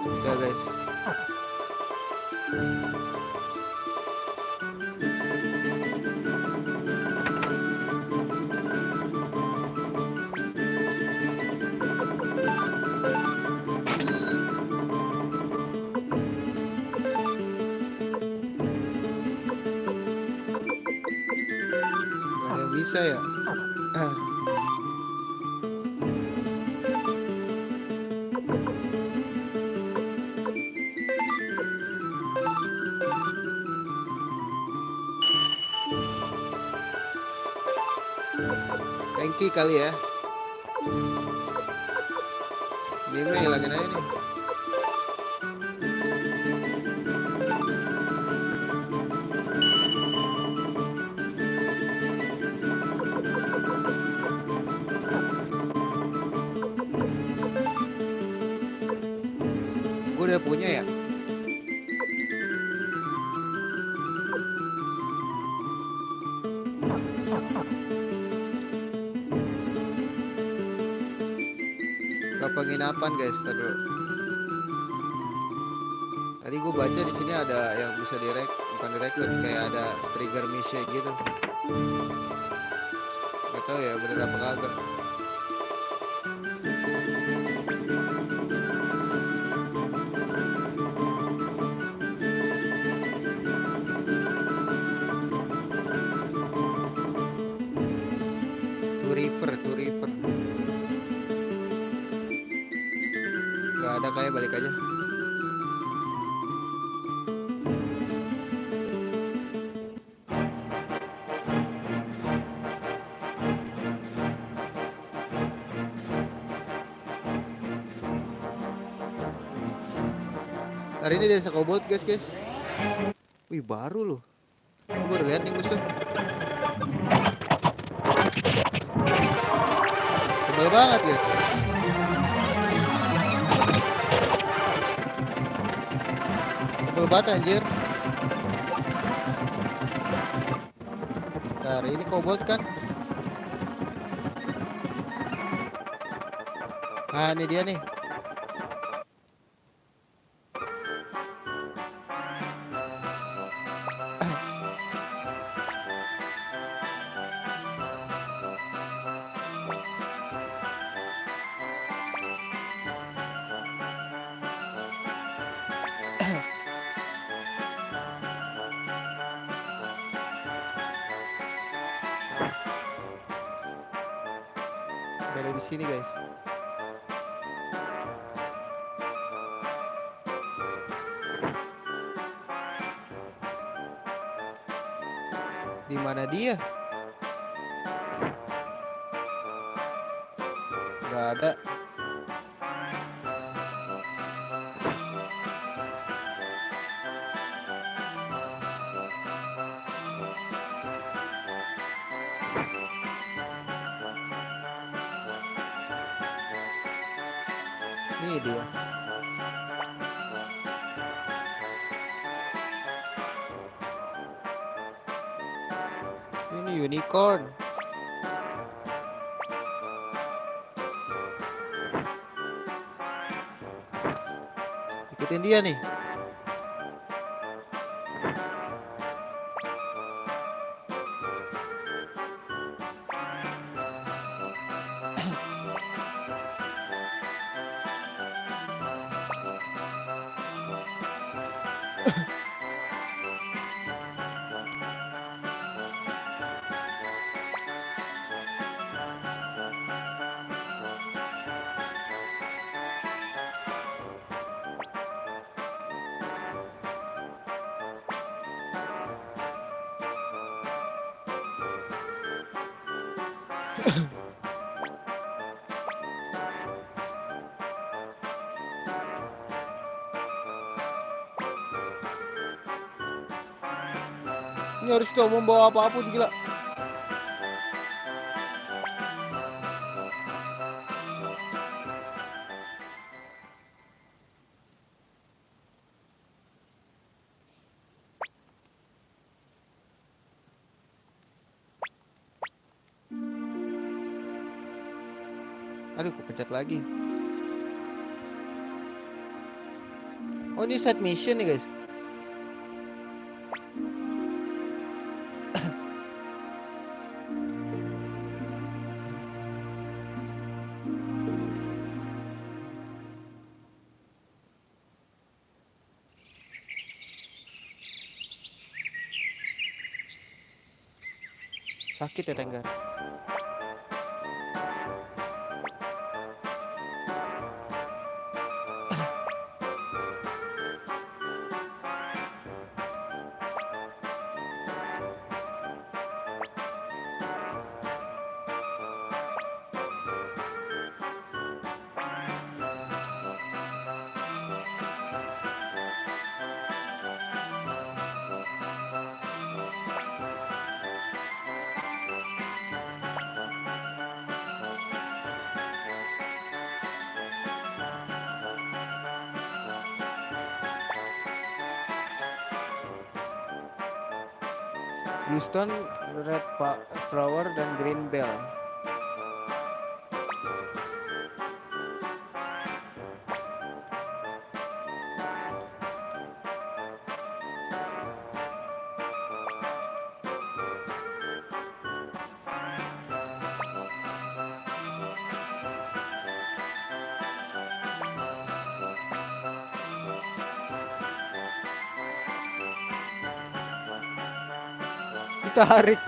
Udah guys. Gak ada yang bisa ya. Tanky kali ya. Ini mah hilangin aja nih. Gue udah punya ya. Ke penginapan guys, tadi. Tadi gue baca di sini ada yang bisa bukan direkrut, kayak ada trigger mission gitu. Gak tau ya bener apa kagak. To river. Gak ada, kayak balik aja. Hari ini desa kobold guys. Wih baru loh. Gue baru lihat nih musuh. Tebal banget guys. Tebal banget anjir. Ntar ini kobold kan. Ah ini dia nih. Ada di sini guys. Di mana dia? Gak ada. Ini dia. Ini unicorn. Ikutin dia nih. Ini harus tuh membawa apapun, gila. Aduh, aku pencet lagi. Oh, ini set mission nih, guys. Sakit ya, Tenggar. Bluestone, red flower, dan green bell. Ditarik.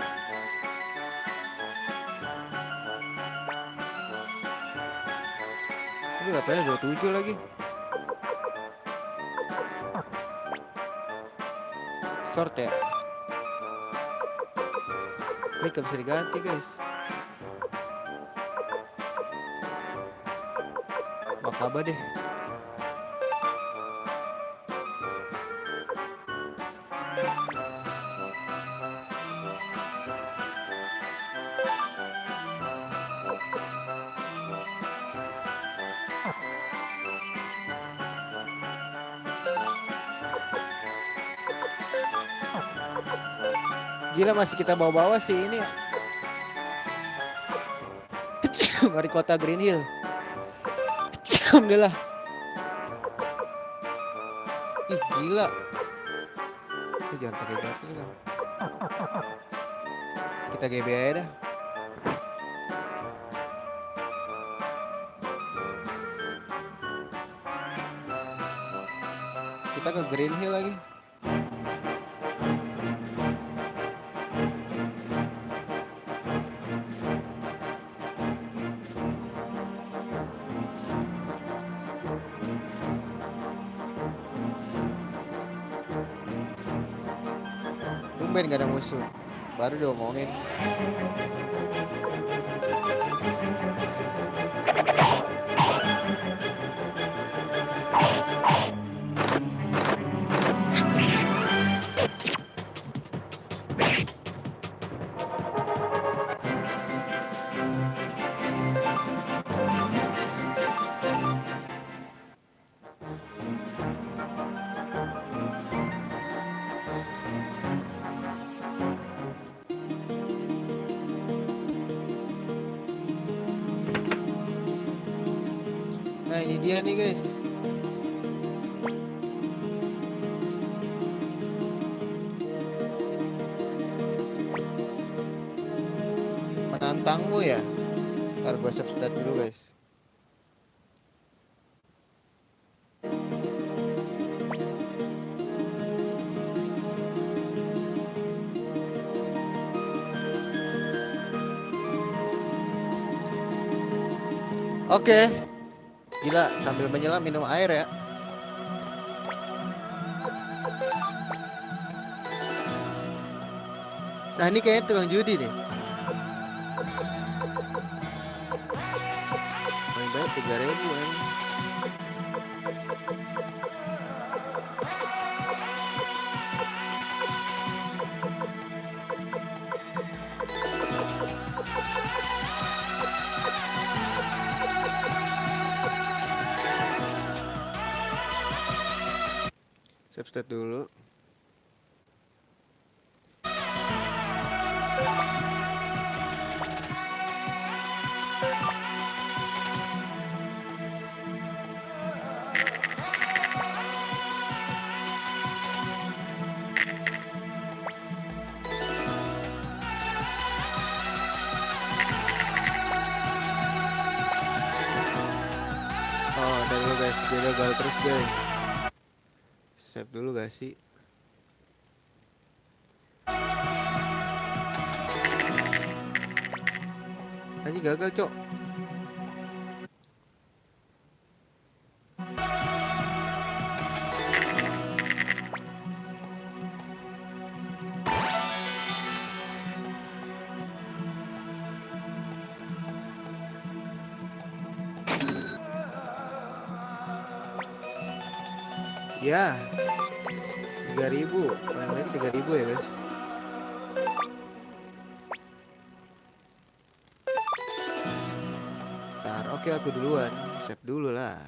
Ini katanya 27 lagi. Short ya. Ini gak bisa diganti, guys. Makaba deh. Gila, masih kita bawa-bawa sih ini. Mari kota Green Hill. Alhamdulillah. Ih, gila. Jangan pakai batu kan. Kita GB aja dah. Kita ke Green Hill lagi. Tumben gak ada musuh. Baru diomongin. dia nih guys. Menantangmu ya. Ntar gue save stat dulu guys. Oke. Gila, sambil menyelam minum air ya. Nah ini kayaknya tukang judi nih. Main banget 3.000 kan. Save stat dulu. Oh, udah dulu guys, dia gagal terus guys. Save dulu gak sih? Tadi gagal cok. Ya, 3.000. Paling lagi 3.000 ya guys. Ntar, oke aku duluan. Save dulu lah.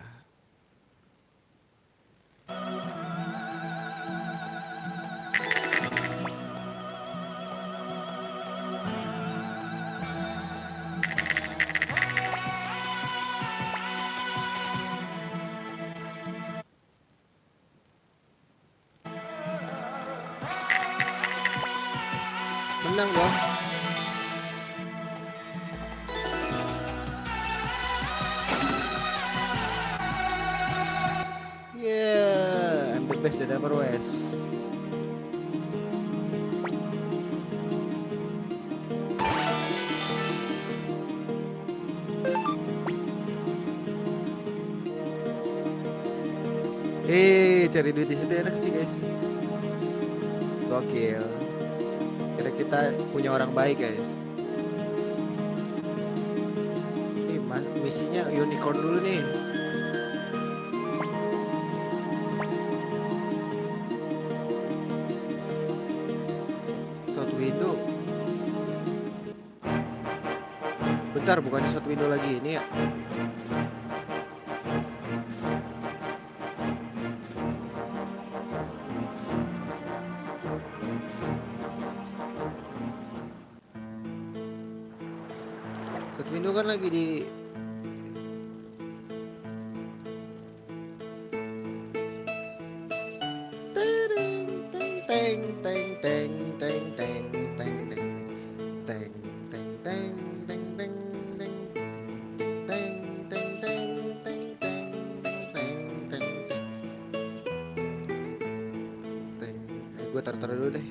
Menang dong. Yeah, I'm the best that ever was. Cari duit di situ enak sih guys. Gokil. Kira kita punya orang baik guys. Misinya unicorn dulu nih. Shot window. Bentar, bukannya shot window lagi ini ya? Shot window kan lagi di gue taruh dulu deh.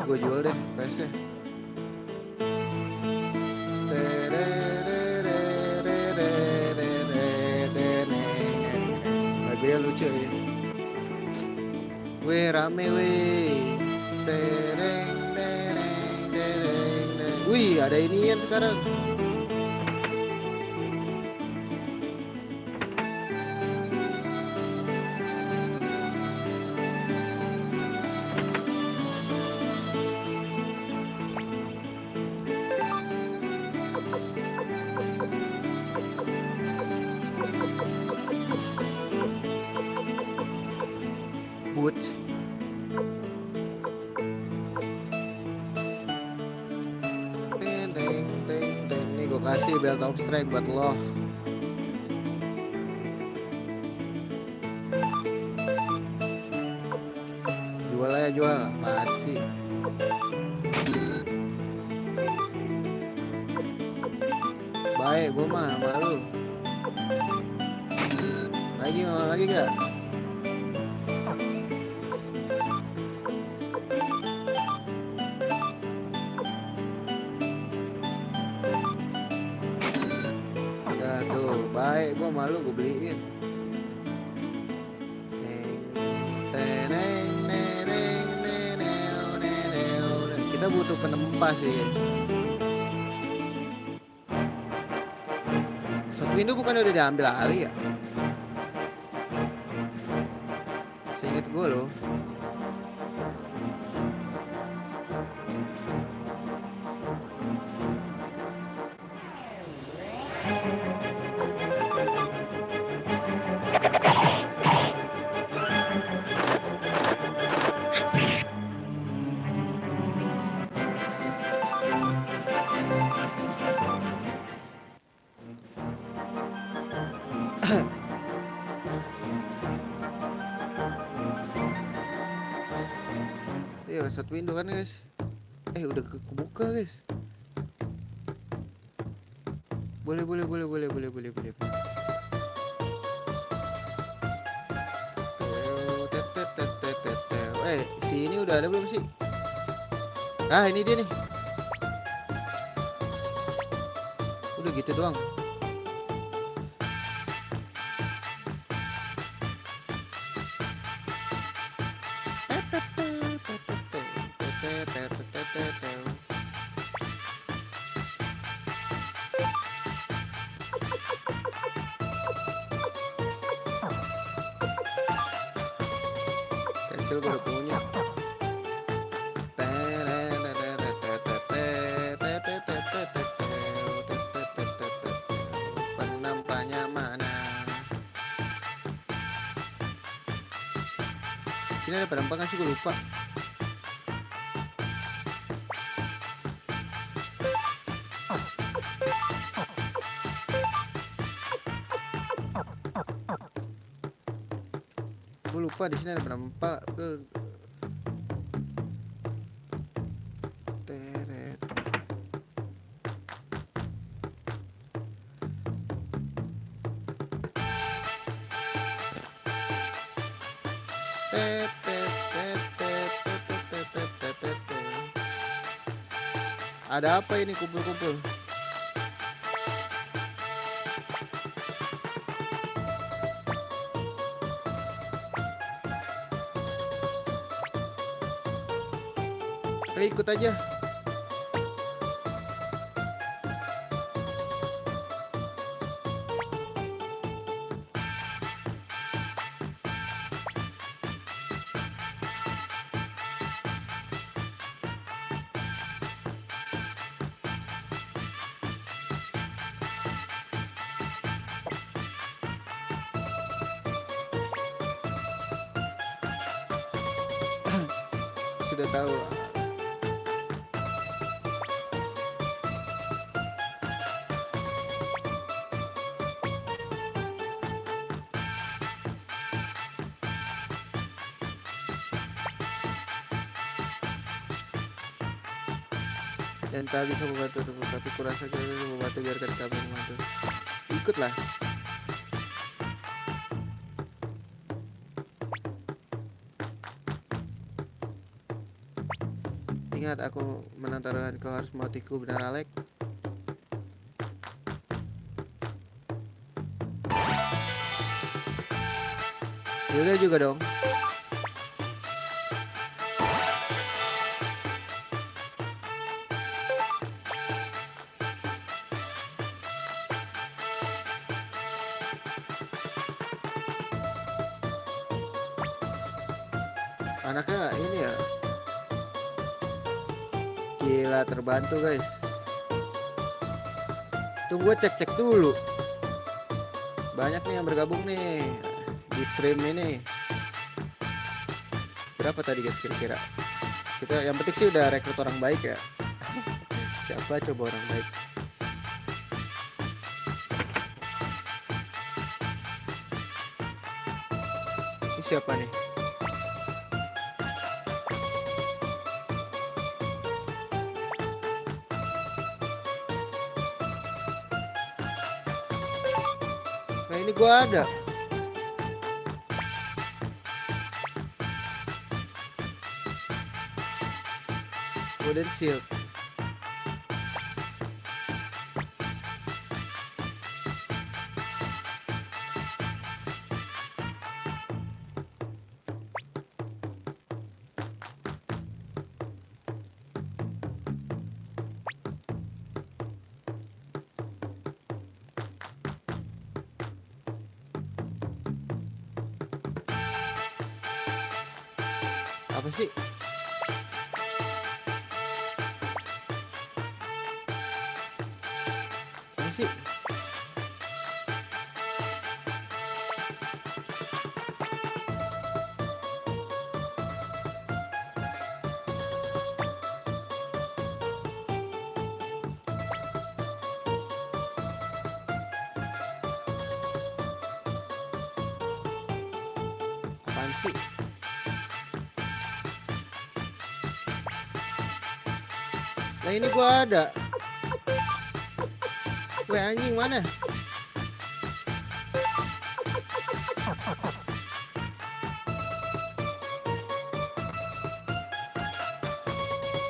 Gue jual deh PS-nya. Lagunya lucu ya. Weh rame weh. Wih ada inian sekarang. coach. Nih gue kasih belt of strength buat lo. Jual aja, jual. Apaan sih? Baik gue mah sama lu. Lagi gak? Udah tuh, baik gue malu gue beliin. Kita butuh penempas sih guys. Shot window bukan udah diambil Ali ya? Seinget gue loh. Iya, shot window kan guys. Udah kebuka guys. Boleh. Sini udah ada belum sih? Ah, ini dia nih. Udah gitu doang. Cancel gue udah punya. Penampaknya mana? Sini ada penampak nggak sih, gue lupa. Gue lupa di sini ada penampak. Teret. Ada apa ini kumpul-kumpul? Ikut aja. Sudah tahu. Dan tak bisa membantu teman, tapi kurasa kita bisa membantu, biarkan kami membantu. Ikutlah. Ingat, aku menang taruhan, kau harus mematiku, benar Alek? Yulia juga dong. Anaknya ini ya, gila, terbantu guys. Tunggu cek dulu. Banyak nih yang bergabung nih di stream ini. Berapa tadi guys kira-kira? Kita yang penting sih udah rekrut orang baik ya. Siapa coba orang baik? Ini siapa nih? Nah ini gua ada. Wooden shield. Apa sih? Apa sih? Apaan sih? Nah ini gua ada. Weh anjing mana?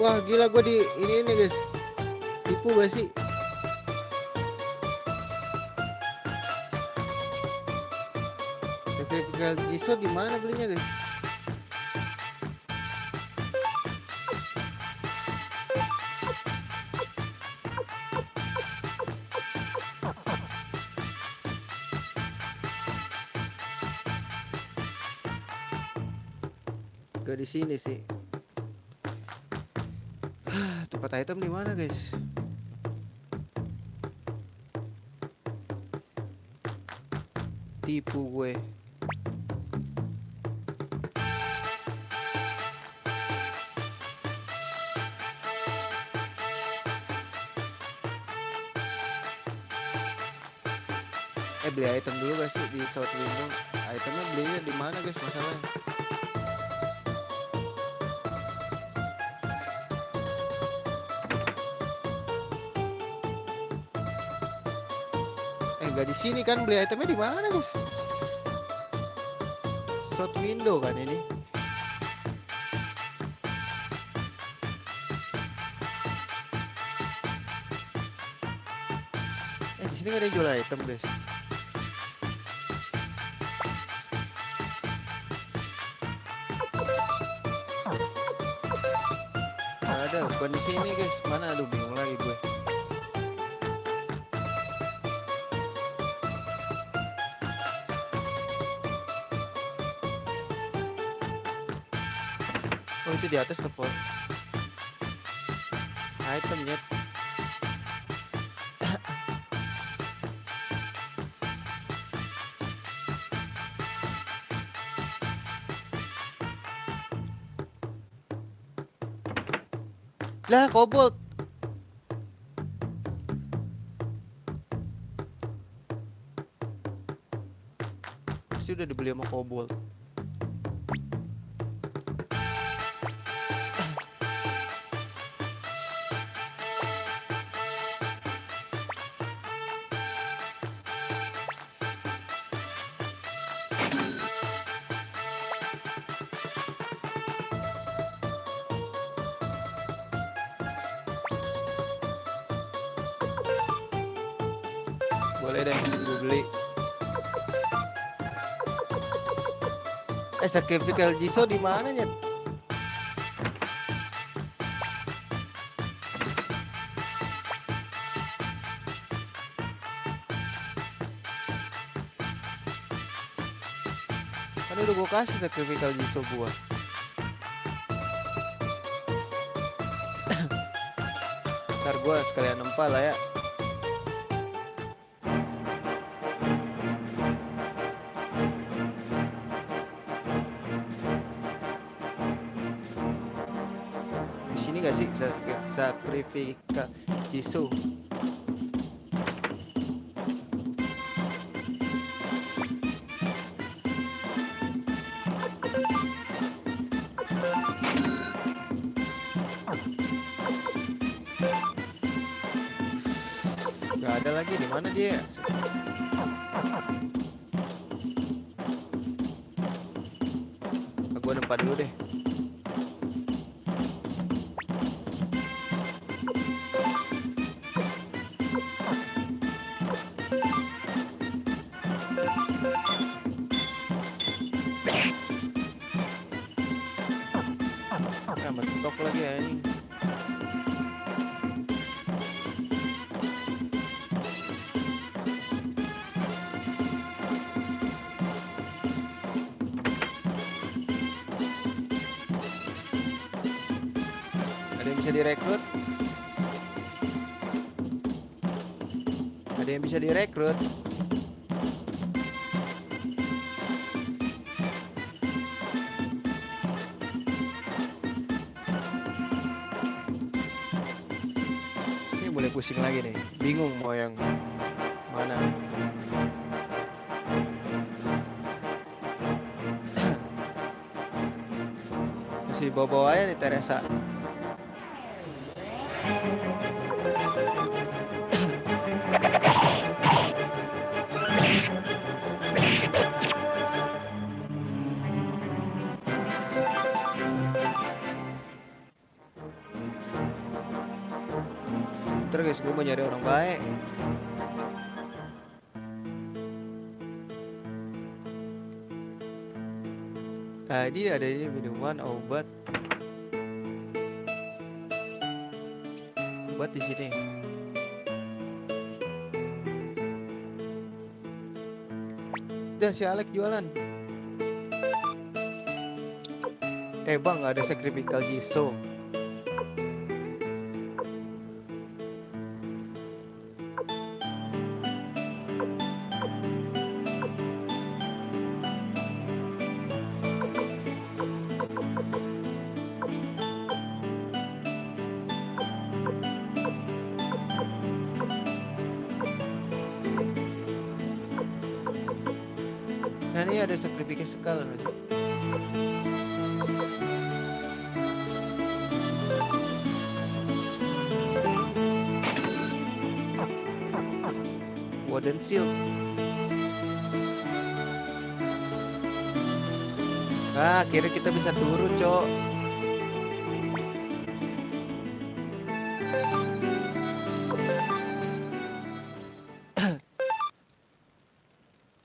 Wah gila gua di ini guys. Tipu gak sih? Sacrificial Jisoo di mana belinya guys? Gak di sini sih. Tempat item di mana guys? Tipu gue. Beli item dulu gak sih di South Window? Itemnya belinya di mana guys masalahnya? Gak di sini kan, beli itemnya di mana guys? South Window kan ini. Di sini gak ada yang jual item guys. Ada, bukan di sini guys. Mana? Aduh bingung lagi gue. Oh itu di atas telepon. Itemnya. Lah kobold. Pasti udah dibeli sama kobold. Boleh deh, gue beli. Sacrificial Jisoo di mana ya? Kan udah gue kasih Sacrificial Jisoo gua. Ntar gua sekalian nempal lah ya. nggak sih sakrifika Jisoo? Gak ada lagi, di mana dia? Gua nempat dulu deh. Mentok lagi ya ini. Ada yang bisa direkrut? Ada yang bisa direkrut? Mulai pusing lagi nih, bingung mau yang mana. Masih bawa-bawa aja nih Teresa. Bentar guys, gue mau nyari orang baik. Tadi ada ini minuman obat. Obat di sini. Udah si Alex jualan. Bang, nggak ada sacrificial Jisoo. Nah ini ada sacrifice sekali nggak sih? Wooden Shield. Ah, kira kita bisa turun, cok.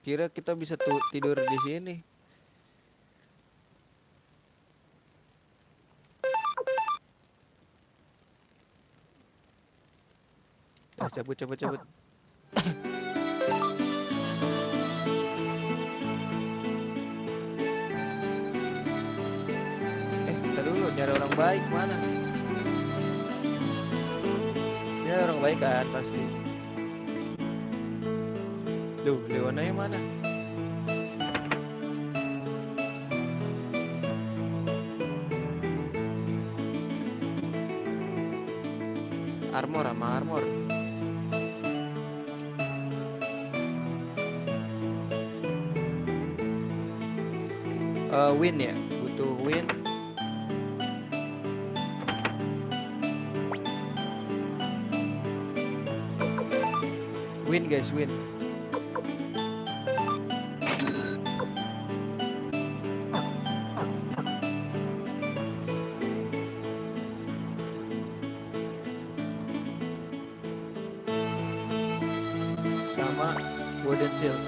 Kira kita bisa tidur di sini. Cabut. Kita dulu nyari orang baik mana? Sini ada orang baik kan pasti. Duh, Leonanya mana? Armor sama armor. Win ya, butuh win. Win guys, win. Sama Wooden Shield.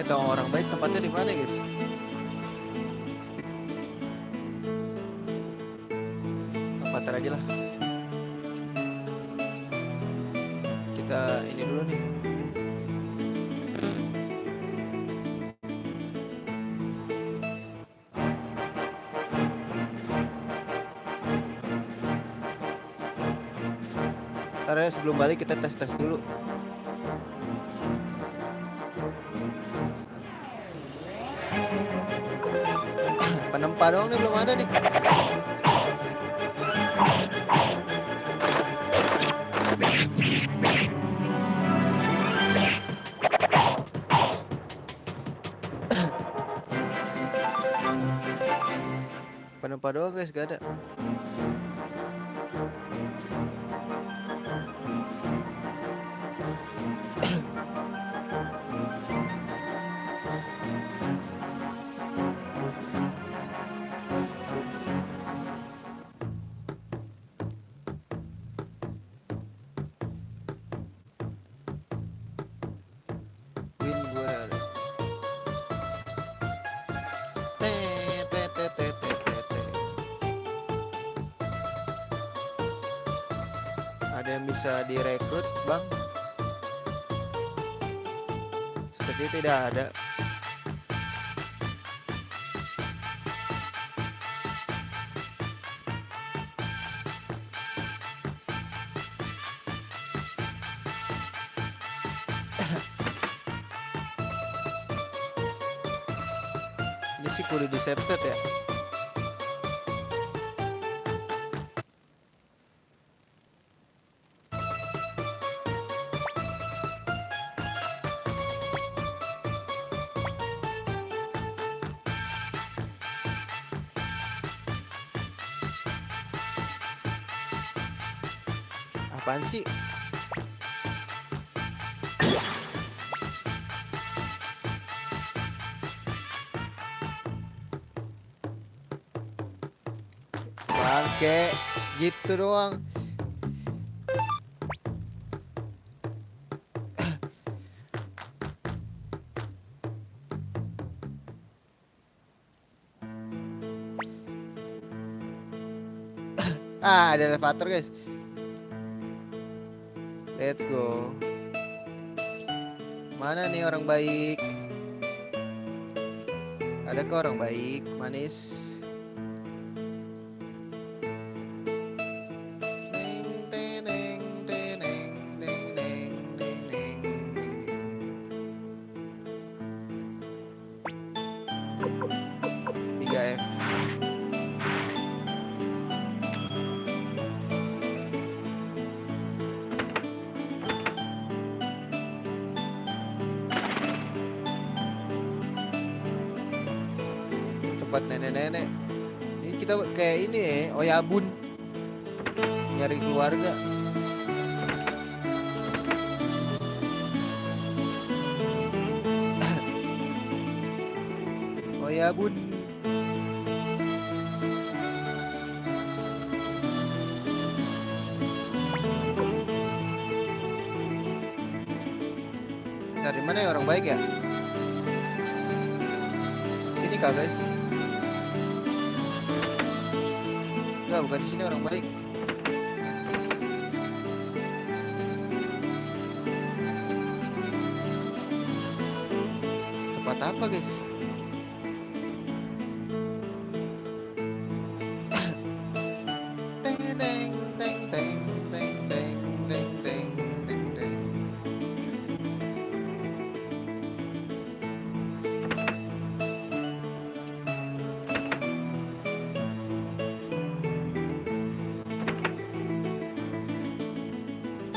Tahu orang baik tempatnya di mana guys? avatar aja lah. Kita ini dulu nih. Ntar ya sebelum balik kita tes dulu. Penempa doang nih, belum ada nih. Penempa doang guys, gak ada. Win gue ada. Ada yang bisa direkrut bang? Seperti tidak ada. Ini sih kudu di set ya. Apaan sih? Bangke, gitu doang. Ada elevator guys. Let's go. Mana nih orang baik? Ada ke orang baik, manis? Tempat nenek-nenek. Ini kita kayak ini ya, Oyabun. Nyari keluarga. Oyabun. Dari mana ya orang baik ya? Sini kah guys? Enggak, bukan di sini orang baik. Tempat apa guys?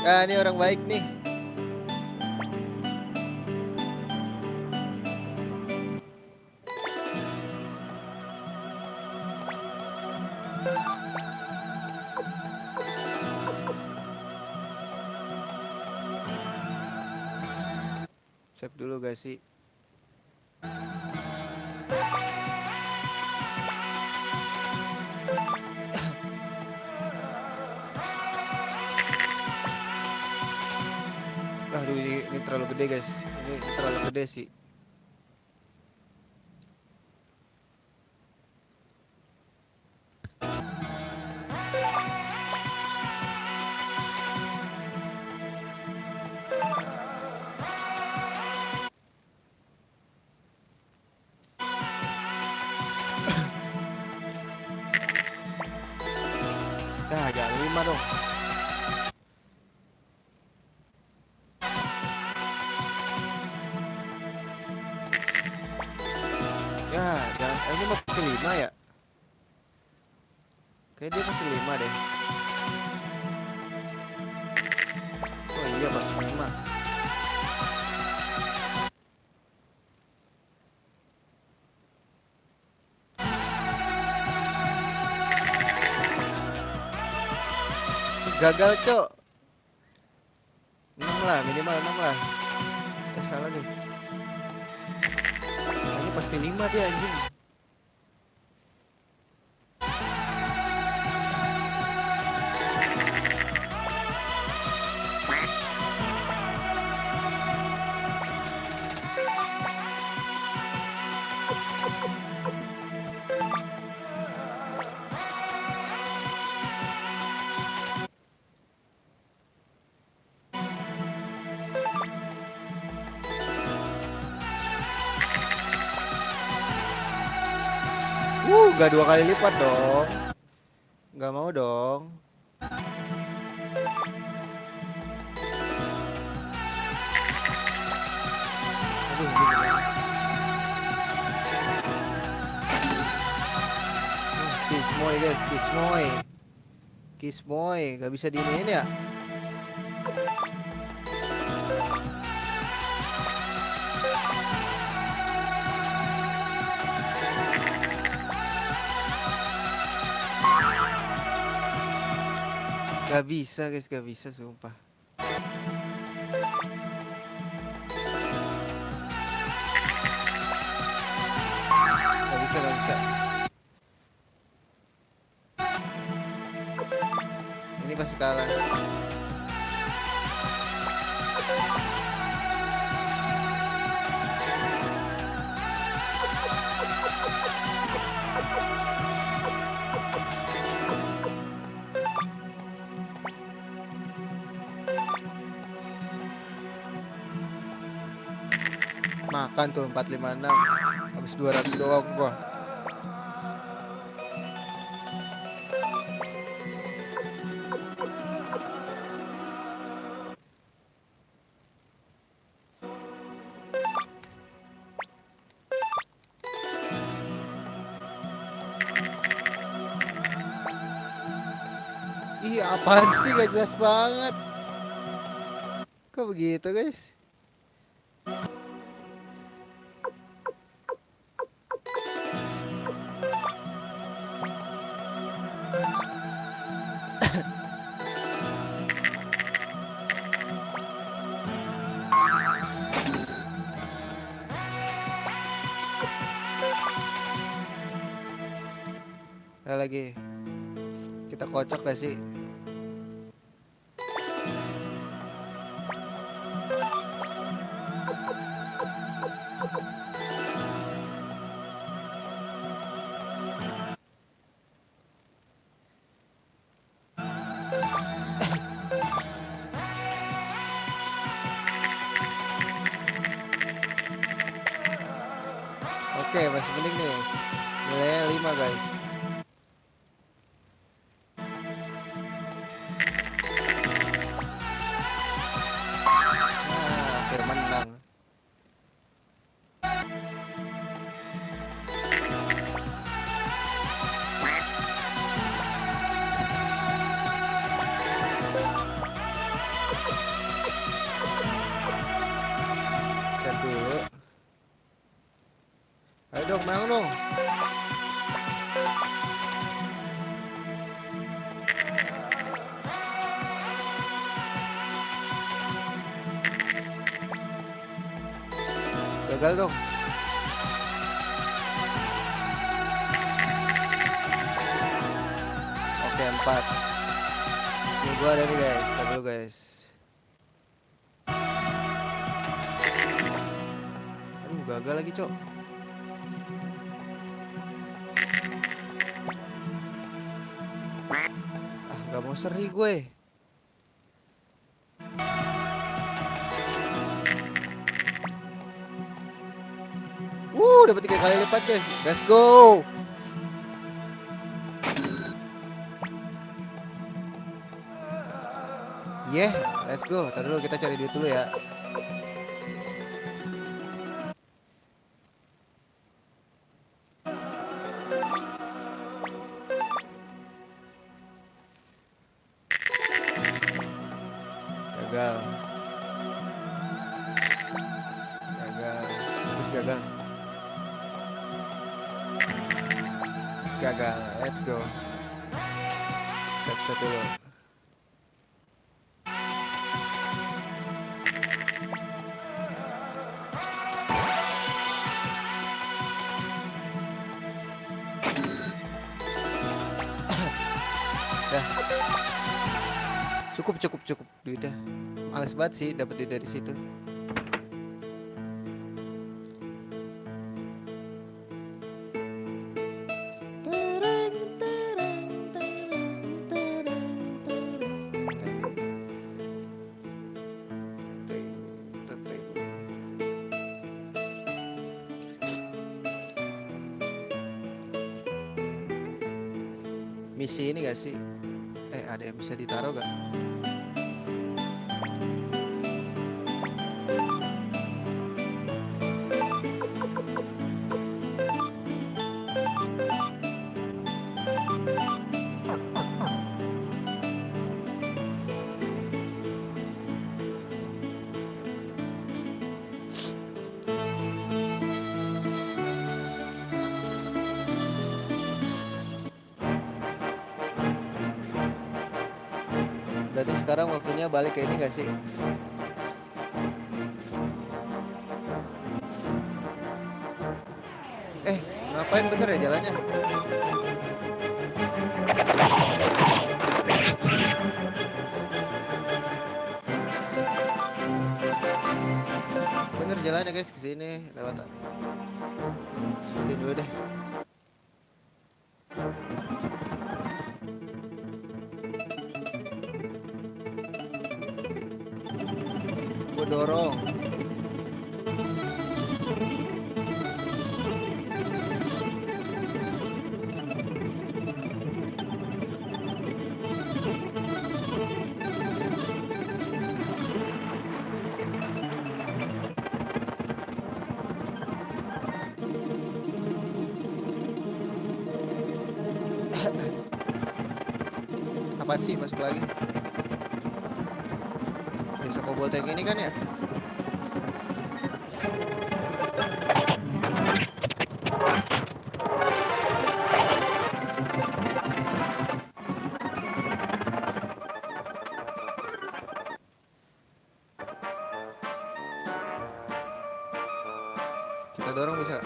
Nah, ini orang baik nih. Save dulu guys sih. Aduh, ini terlalu gede guys. Ini terlalu gede sih. 5 dong. Ya, jangan. Ini masih 5 ya? Kayak dia masih 5 deh. Oh iya, masih 5. Gagal, Cok. 6 lah, minimal 6 lah. Ya salah guys. Ini pasti 5 dia anjing. Gak 2 kali lipat dong. Gak mau dong. Aduh, gini. Kismoy guys, Kismoy. Kismoy, gak bisa diiniin ya? Gak bisa guys, gak bisa sumpah. Gak bisa, gak bisa. Ini pasti kalah. Makan tuh 456. Habis 200 doang gua. Ih, apaan sih, gak jelas banget. Kok begitu guys? Lagi kita kocok gak sih? Oke, masih mending nih. Nilainya 5 guys. Oke, menang. Set dulu. Ayo dong, menang dong. Gagal dong. Oke, 4. Ini gua ada nih guys, tar dulu guys. Aduh, gagal lagi, Cok. Gak mau seri gue. Dapat 3 kali lipat guys. Let's go. Yeah, let's go. Ntar dulu kita cari duit dulu ya. Gagal. Gagal. Terus gagal. Gagal. Let's go. Set dulu. Dah. Cukup duitnya. Males banget sih dapat duit dari situ. Misi ini gak sih? Ada yang bisa ditaruh gak? Berarti sekarang waktunya balik ke ini gak sih? Ngapain bener ya jalannya? Bener jalannya guys, kesini lewat. Sebutin dulu deh. Gue dorong. Apa sih masuk lagi? Bisa kobol tank ini kan ya? Kita dorong bisa.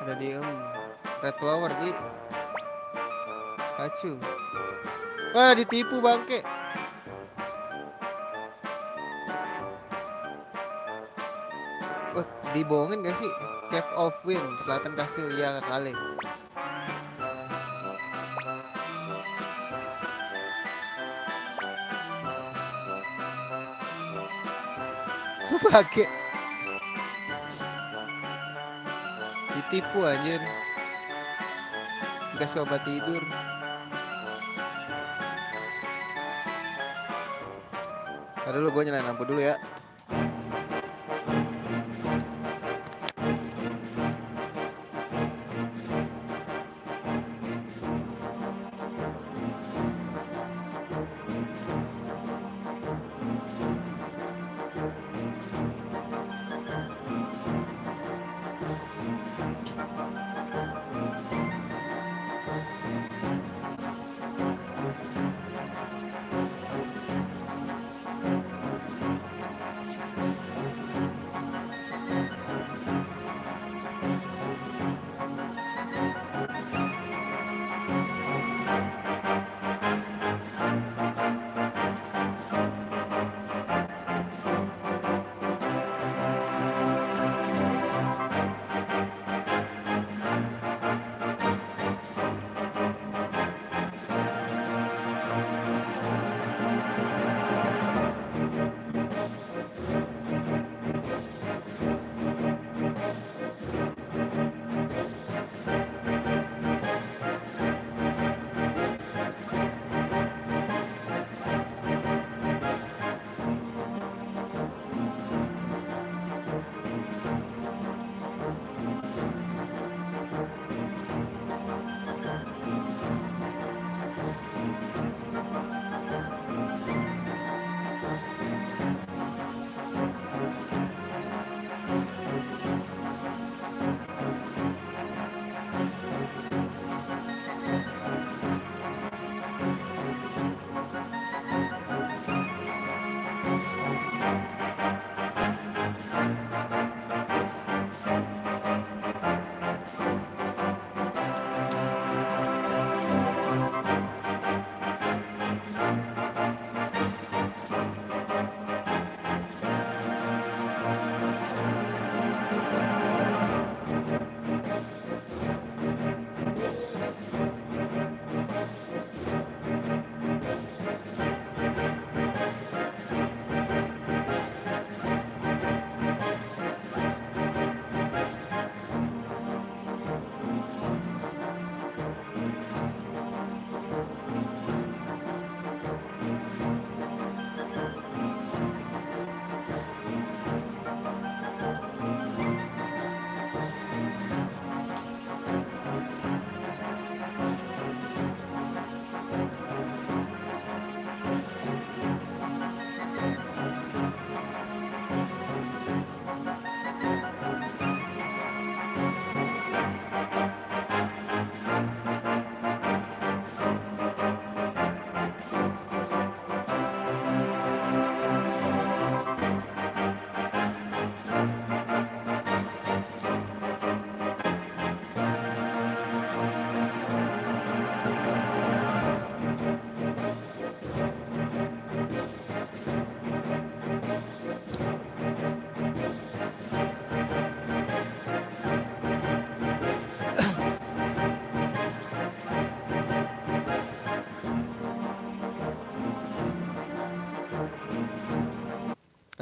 Ada di red flower di kacu. Wah, ditipu bangke. Wah, dibohongin gak sih? Cave of Wind, selatan kastil ya kali. Pakai ditipu anjir, dikasih obat tidur. Ada dulu, gue nyalain lampu dulu ya.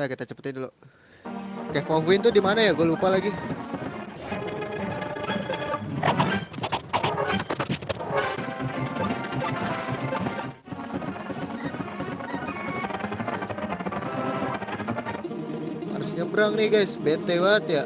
Nah, kita cepetin dulu. Cave of Wind tuh di mana ya? Gue lupa lagi. Harus nyebrang nih guys, bete banget ya.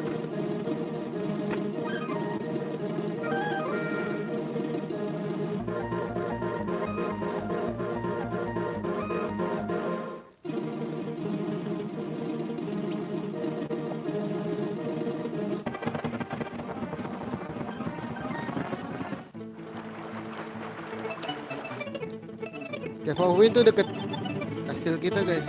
Cave of Wind tuh deket kastil kita guys.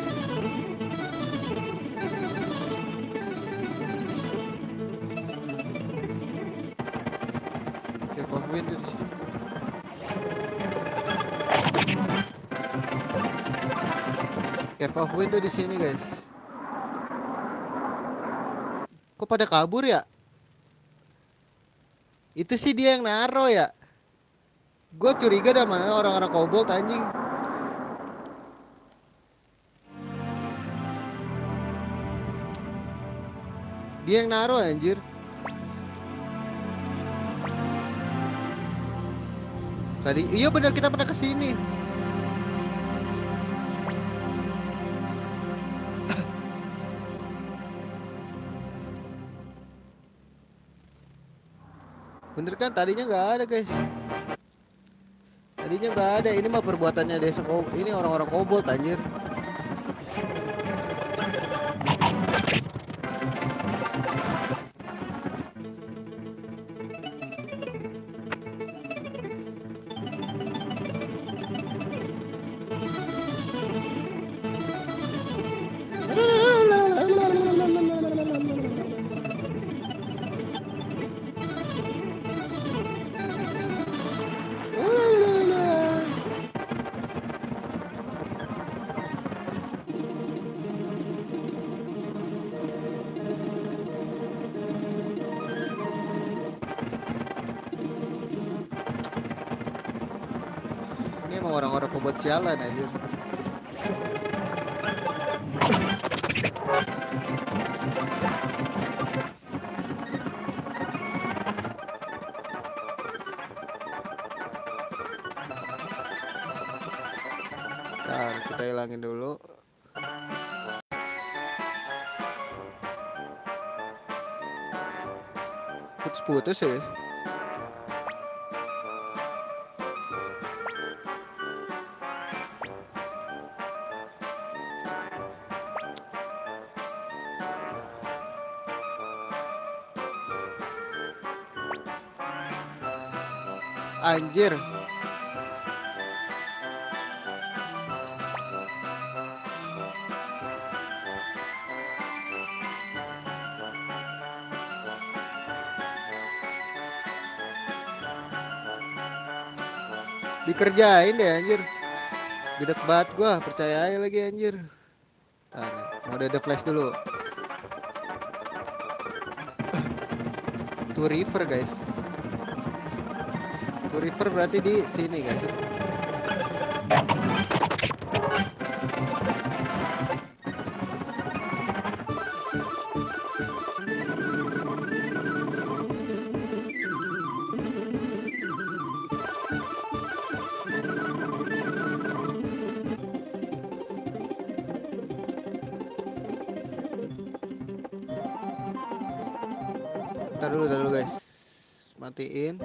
Cave of Wind tuh di sini. Cave of Wind tuh di sini guys. Kok pada kabur ya? Itu sih dia yang naro ya. Gue curiga dah mana orang-orang kobold anjing. Dia yang naro anjir. Tadi iya benar kita pernah kesini. Bener kan tadinya nggak ada guys. Tadinya nggak ada. Ini mah perbuatannya desa ini orang-orang kobold anjir. Ini emang orang-orang pembuat sialan anjir. Ntar kita hilangin dulu. Putus ya. Anjir. Dikerjain deh anjir. Gedek banget gua, percaya aja lagi anjir. Ntar mau ada flash dulu. To river guys. To river berarti di sini guys. Ntar dulu guys. Matiin.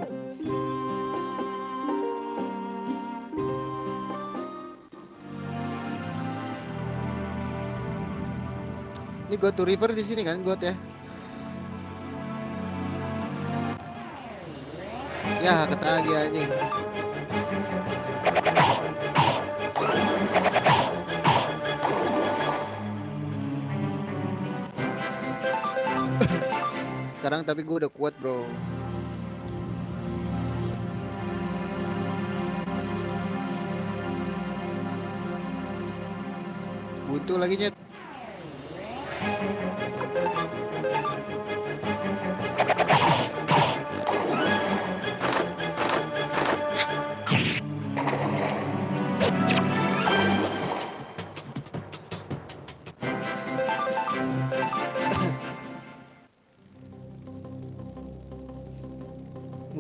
Ini go to river di sini kan, got ya. Ya, ketagi anjing. Sekarang tapi gue udah kuat, bro. Buntu lagi nyet.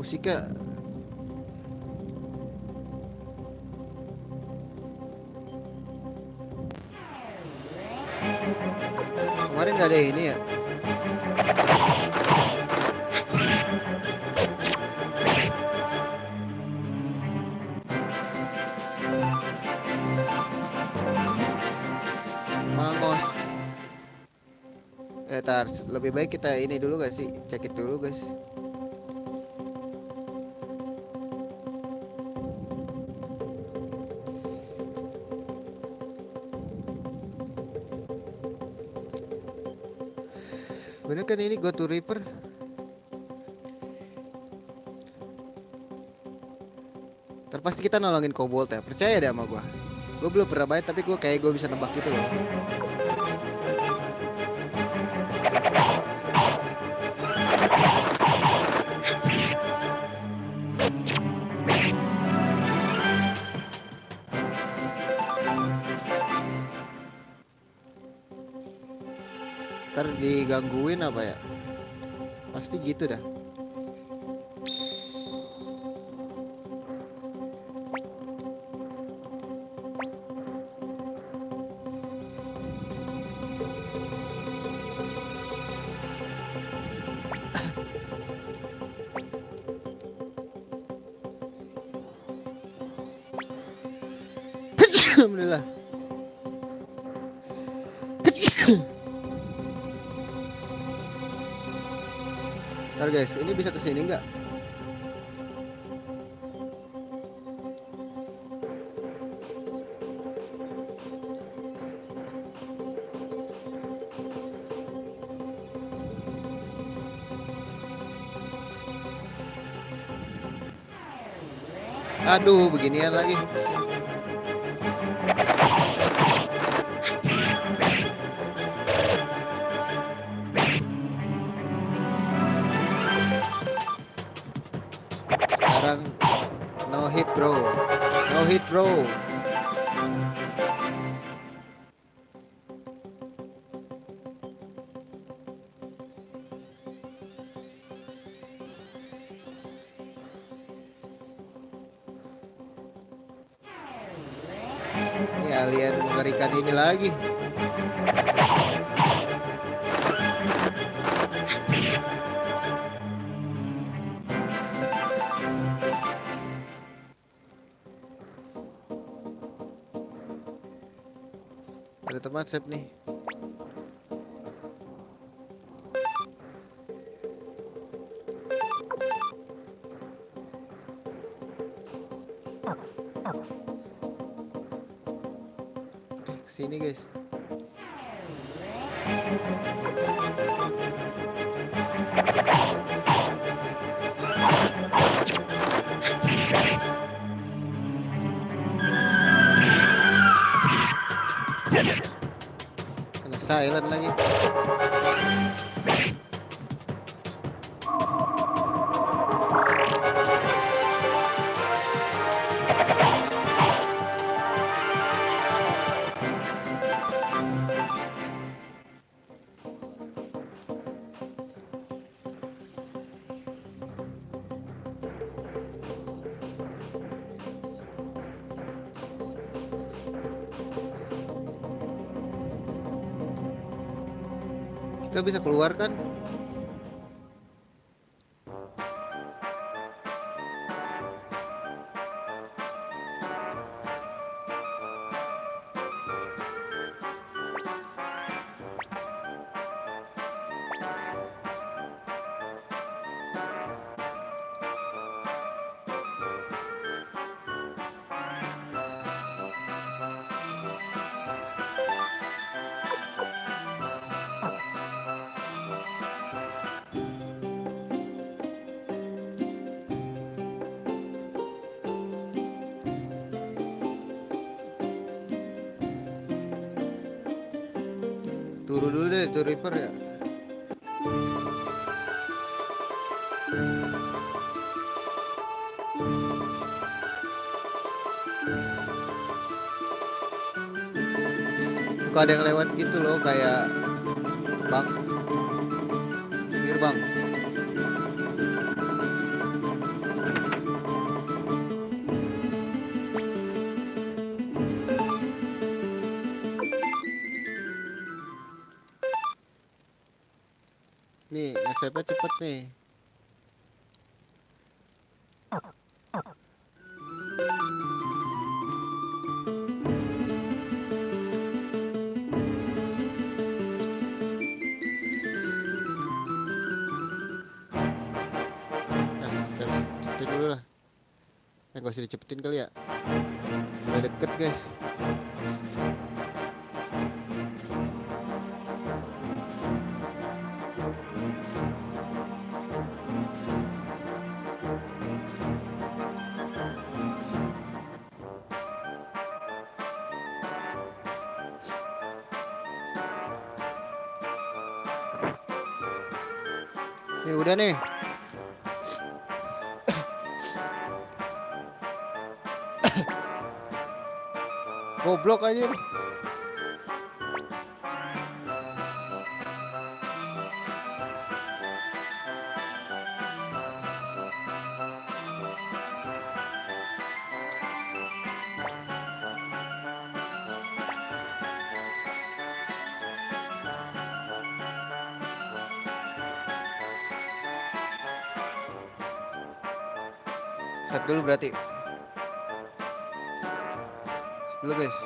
musiknya. Kemarin nggak ada ini ya. Mangos. Tar, lebih baik kita ini dulu gak sih? Check it dulu guys. Bener kan ini go to river? Terpasti kita nolongin kobold ya. Percaya deh sama gua. Gue belum pernah main tapi gue kayak gue bisa nebak gitu loh. Ntar digangguin apa ya? Pasti gitu dah. Alhamdulillah. Ntar guys, ini bisa kesini nggak? Aduh, beginian lagi. Sekarang no hit bro, no hit bro. Ini alien mengerikan ini lagi. Ada teman save nih. Kesini guys. Kena silent lagi. Kita bisa keluar kan? Turun dulu deh, to river ya. Suka ada yang lewat gitu loh, kayak bang, pinggir bang. Nih, nge-save cepet nih. Nah, save cepetin dulu lah. Gak usah dicepetin kali ya. Udah deket guys. Nih udah nih. Goblok aja. Save dulu berarti. Save dulu guys.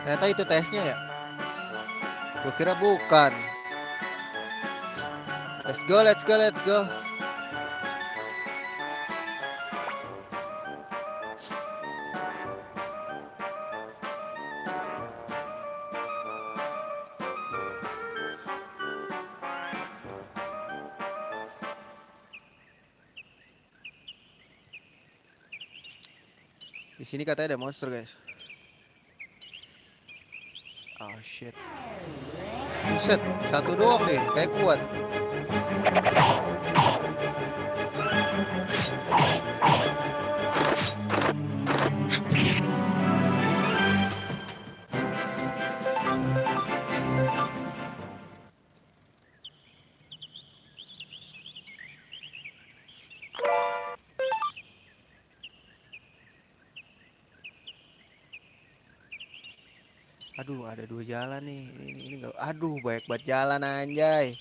Ternyata itu tesnya ya. Gue kira bukan. Let's go, let's go, let's go. Di sini katanya ada monster guys. Oh shit. Buset, satu doang deh, kayak kuat. Aduh, ada 2 jalan nih. Ini enggak. Aduh, banyak banget jalan anjay.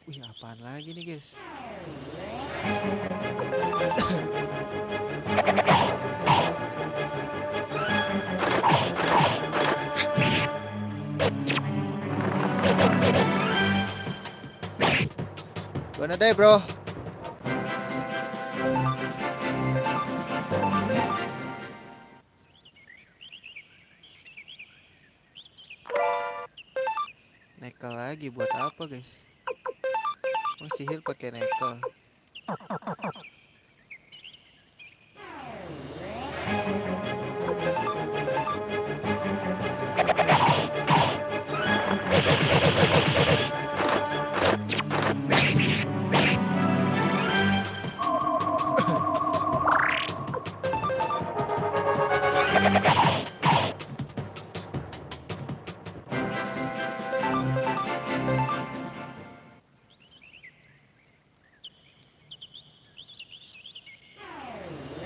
Wih, apaan lagi nih, guys? Gimana deh, bro? Nekel lagi buat apa, guys? Masih heal pakai nekel.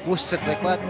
Buset, baik banget.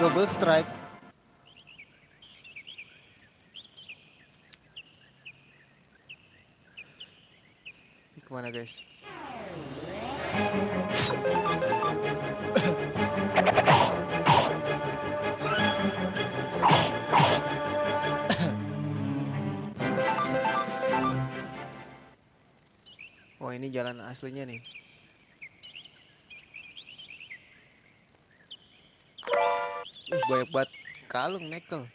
Double strike. mana guys? Oh ini jalan aslinya nih. Banyak banget kalung nekel.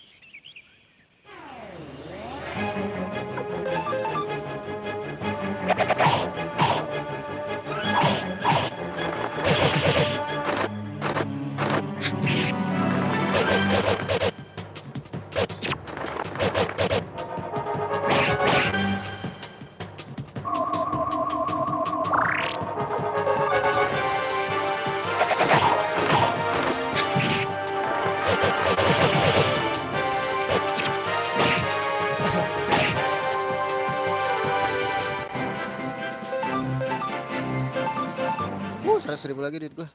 $100.000 lagi duit gua.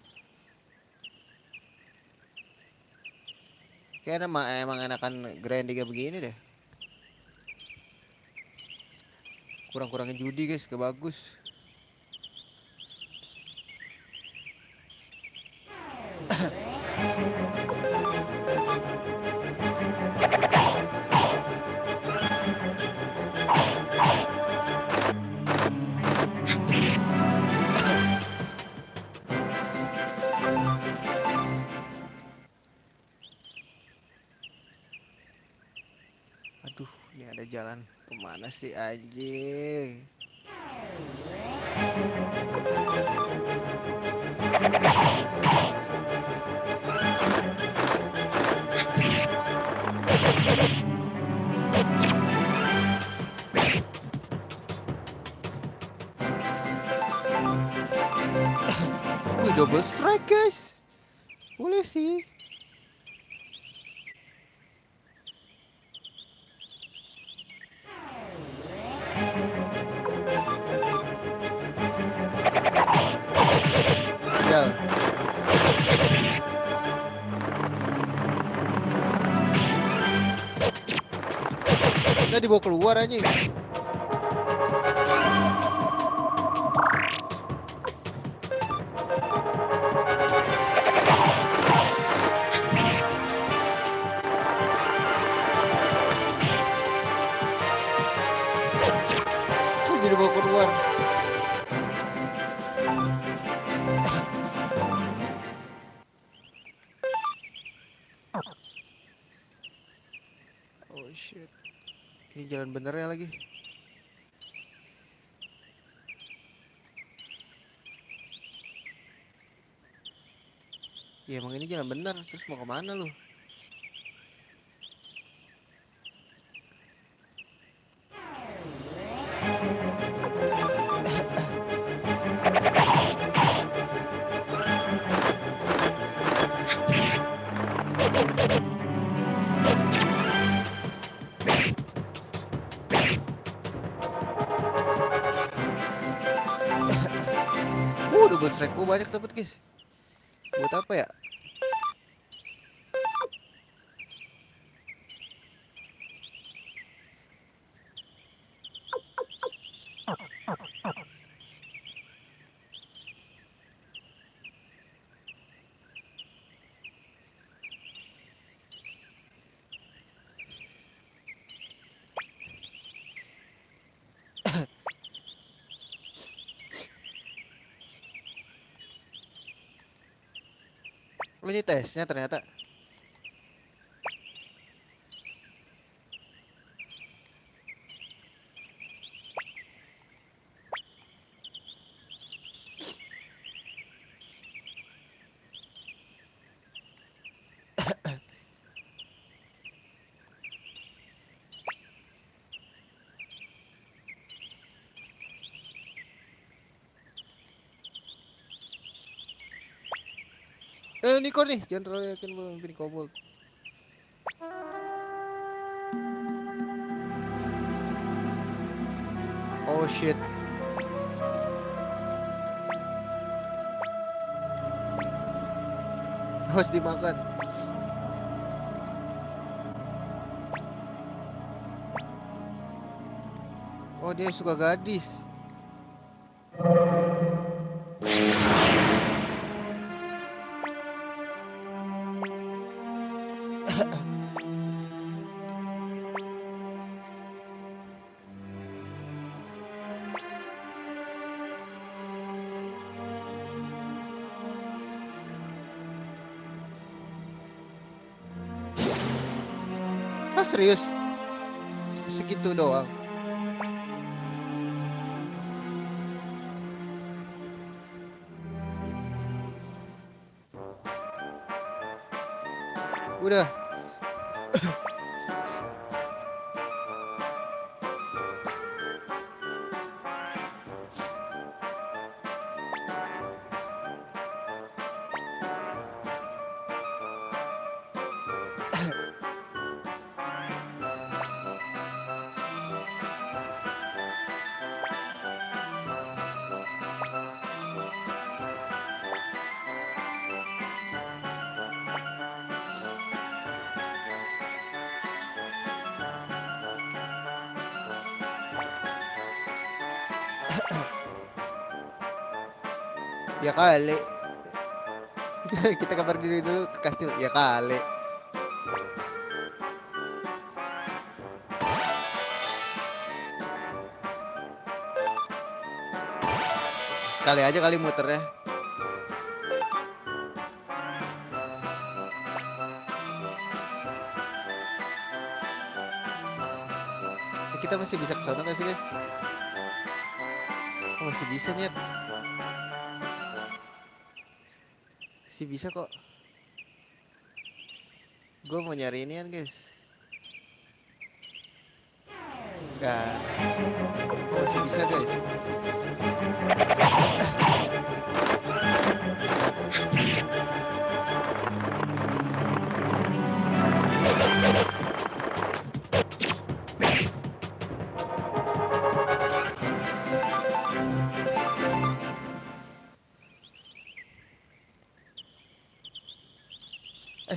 Kayaknya emang enakan grinding kayak begini deh. Kurang-kurangin judi guys, gak bagus. Aduh, ini ada jalan kemana sih anjing? Wih, double strike guys. Boleh sih. Sial. Udah dibawa keluar anjing. Jadi bawa keluar. Oh shit. Ini jalan benernya lagi. Ya emang ini jalan bener. Terus mau kemana lu? Double strike gua banyak dapet guys. Buat apa ya? Oh ini tesnya ternyata. Niko nih, jangan terlalu yakin memimpin kobold. Oh shit. Harus dimakan. Oh dia suka gadis. Ah, serius? Segitu doang. Udah. Ya kali. Kita kabar diri dulu ke kastil. Ya kali. Sekali aja kali muternya. Kita masih bisa ke sana gak sih, guys? Oh, masih bisa, Nyet. Masih bisa kok. Gue mau nyari inian, guys. Nah, masih bisa, guys.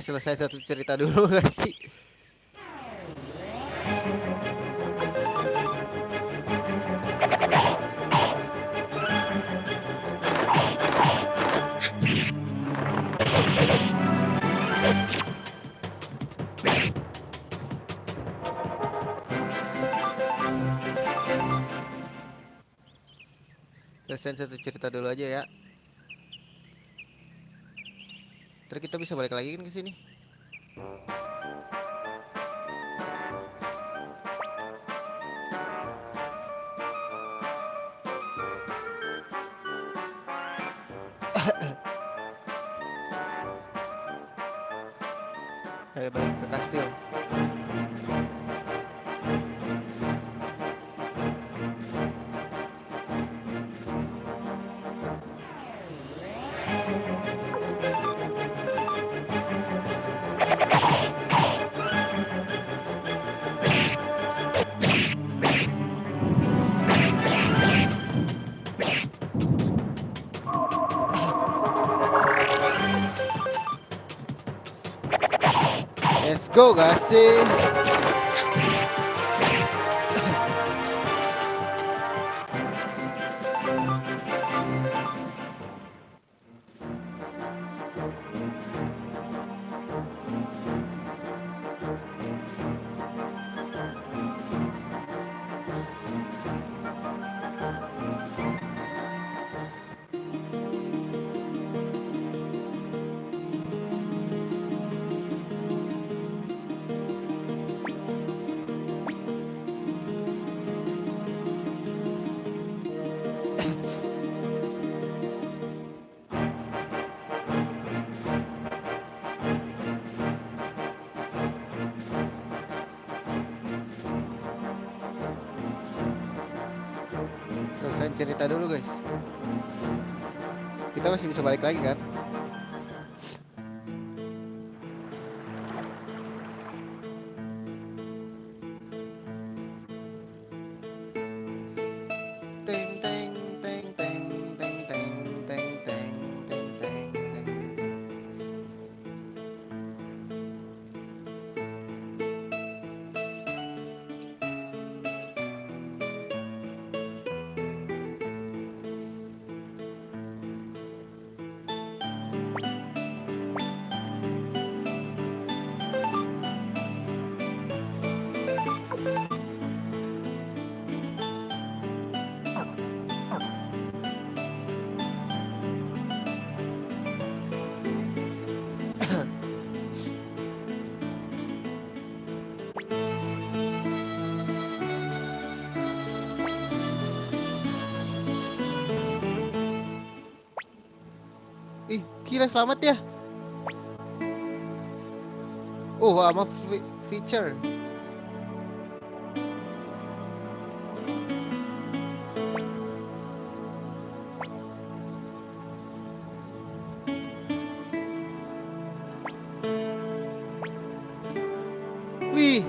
Selesai satu cerita dulu gak sih? Selesai satu cerita dulu aja ya. Terus kita bisa balik lagi kan ke sini. Ayo balik ke kastil. Let's go, gak sih? Selesai cerita dulu, guys. Kita masih bisa balik lagi kan? Teng teng teng teng teng teng teng teng teng teng teng. Gila, selamat ya. Oh, sama feature. Wih.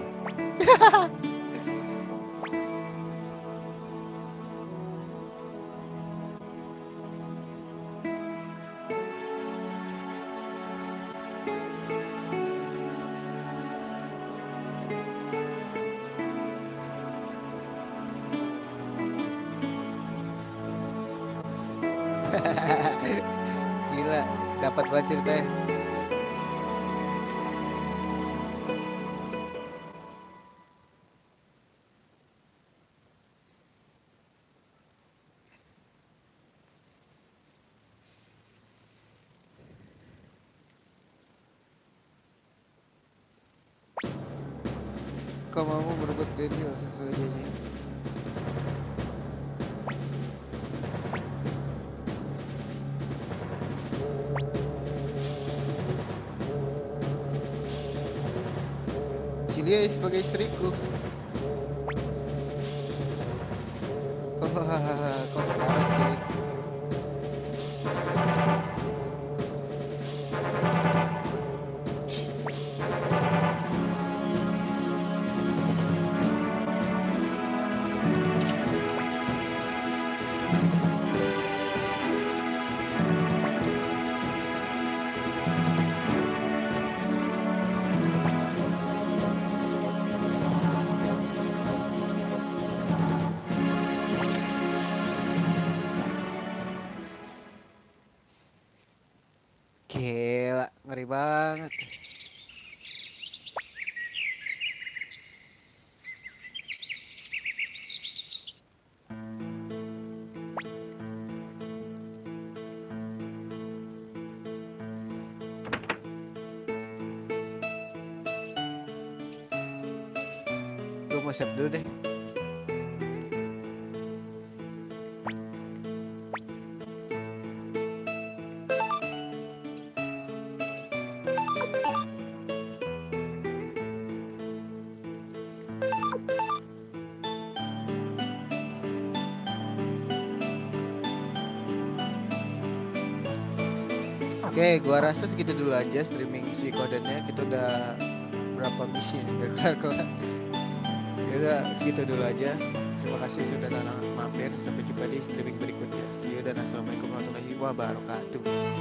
Gila, dapat banget ceritanya. Kau mau merebut Green Hill sesuai janji. Cilia sebagai istriku. Oh, kau parah Cili. Gila, ngeri banget. Gue mau save dulu deh. Oke, gua rasa segitu dulu aja streaming si kodenya. Kita udah berapa misi nih gak kelar-kelar. Ya udah segitu dulu aja. Terima kasih sudah mampir. Sampai jumpa di streaming berikutnya. See you dan assalamualaikum warahmatullahi wabarakatuh.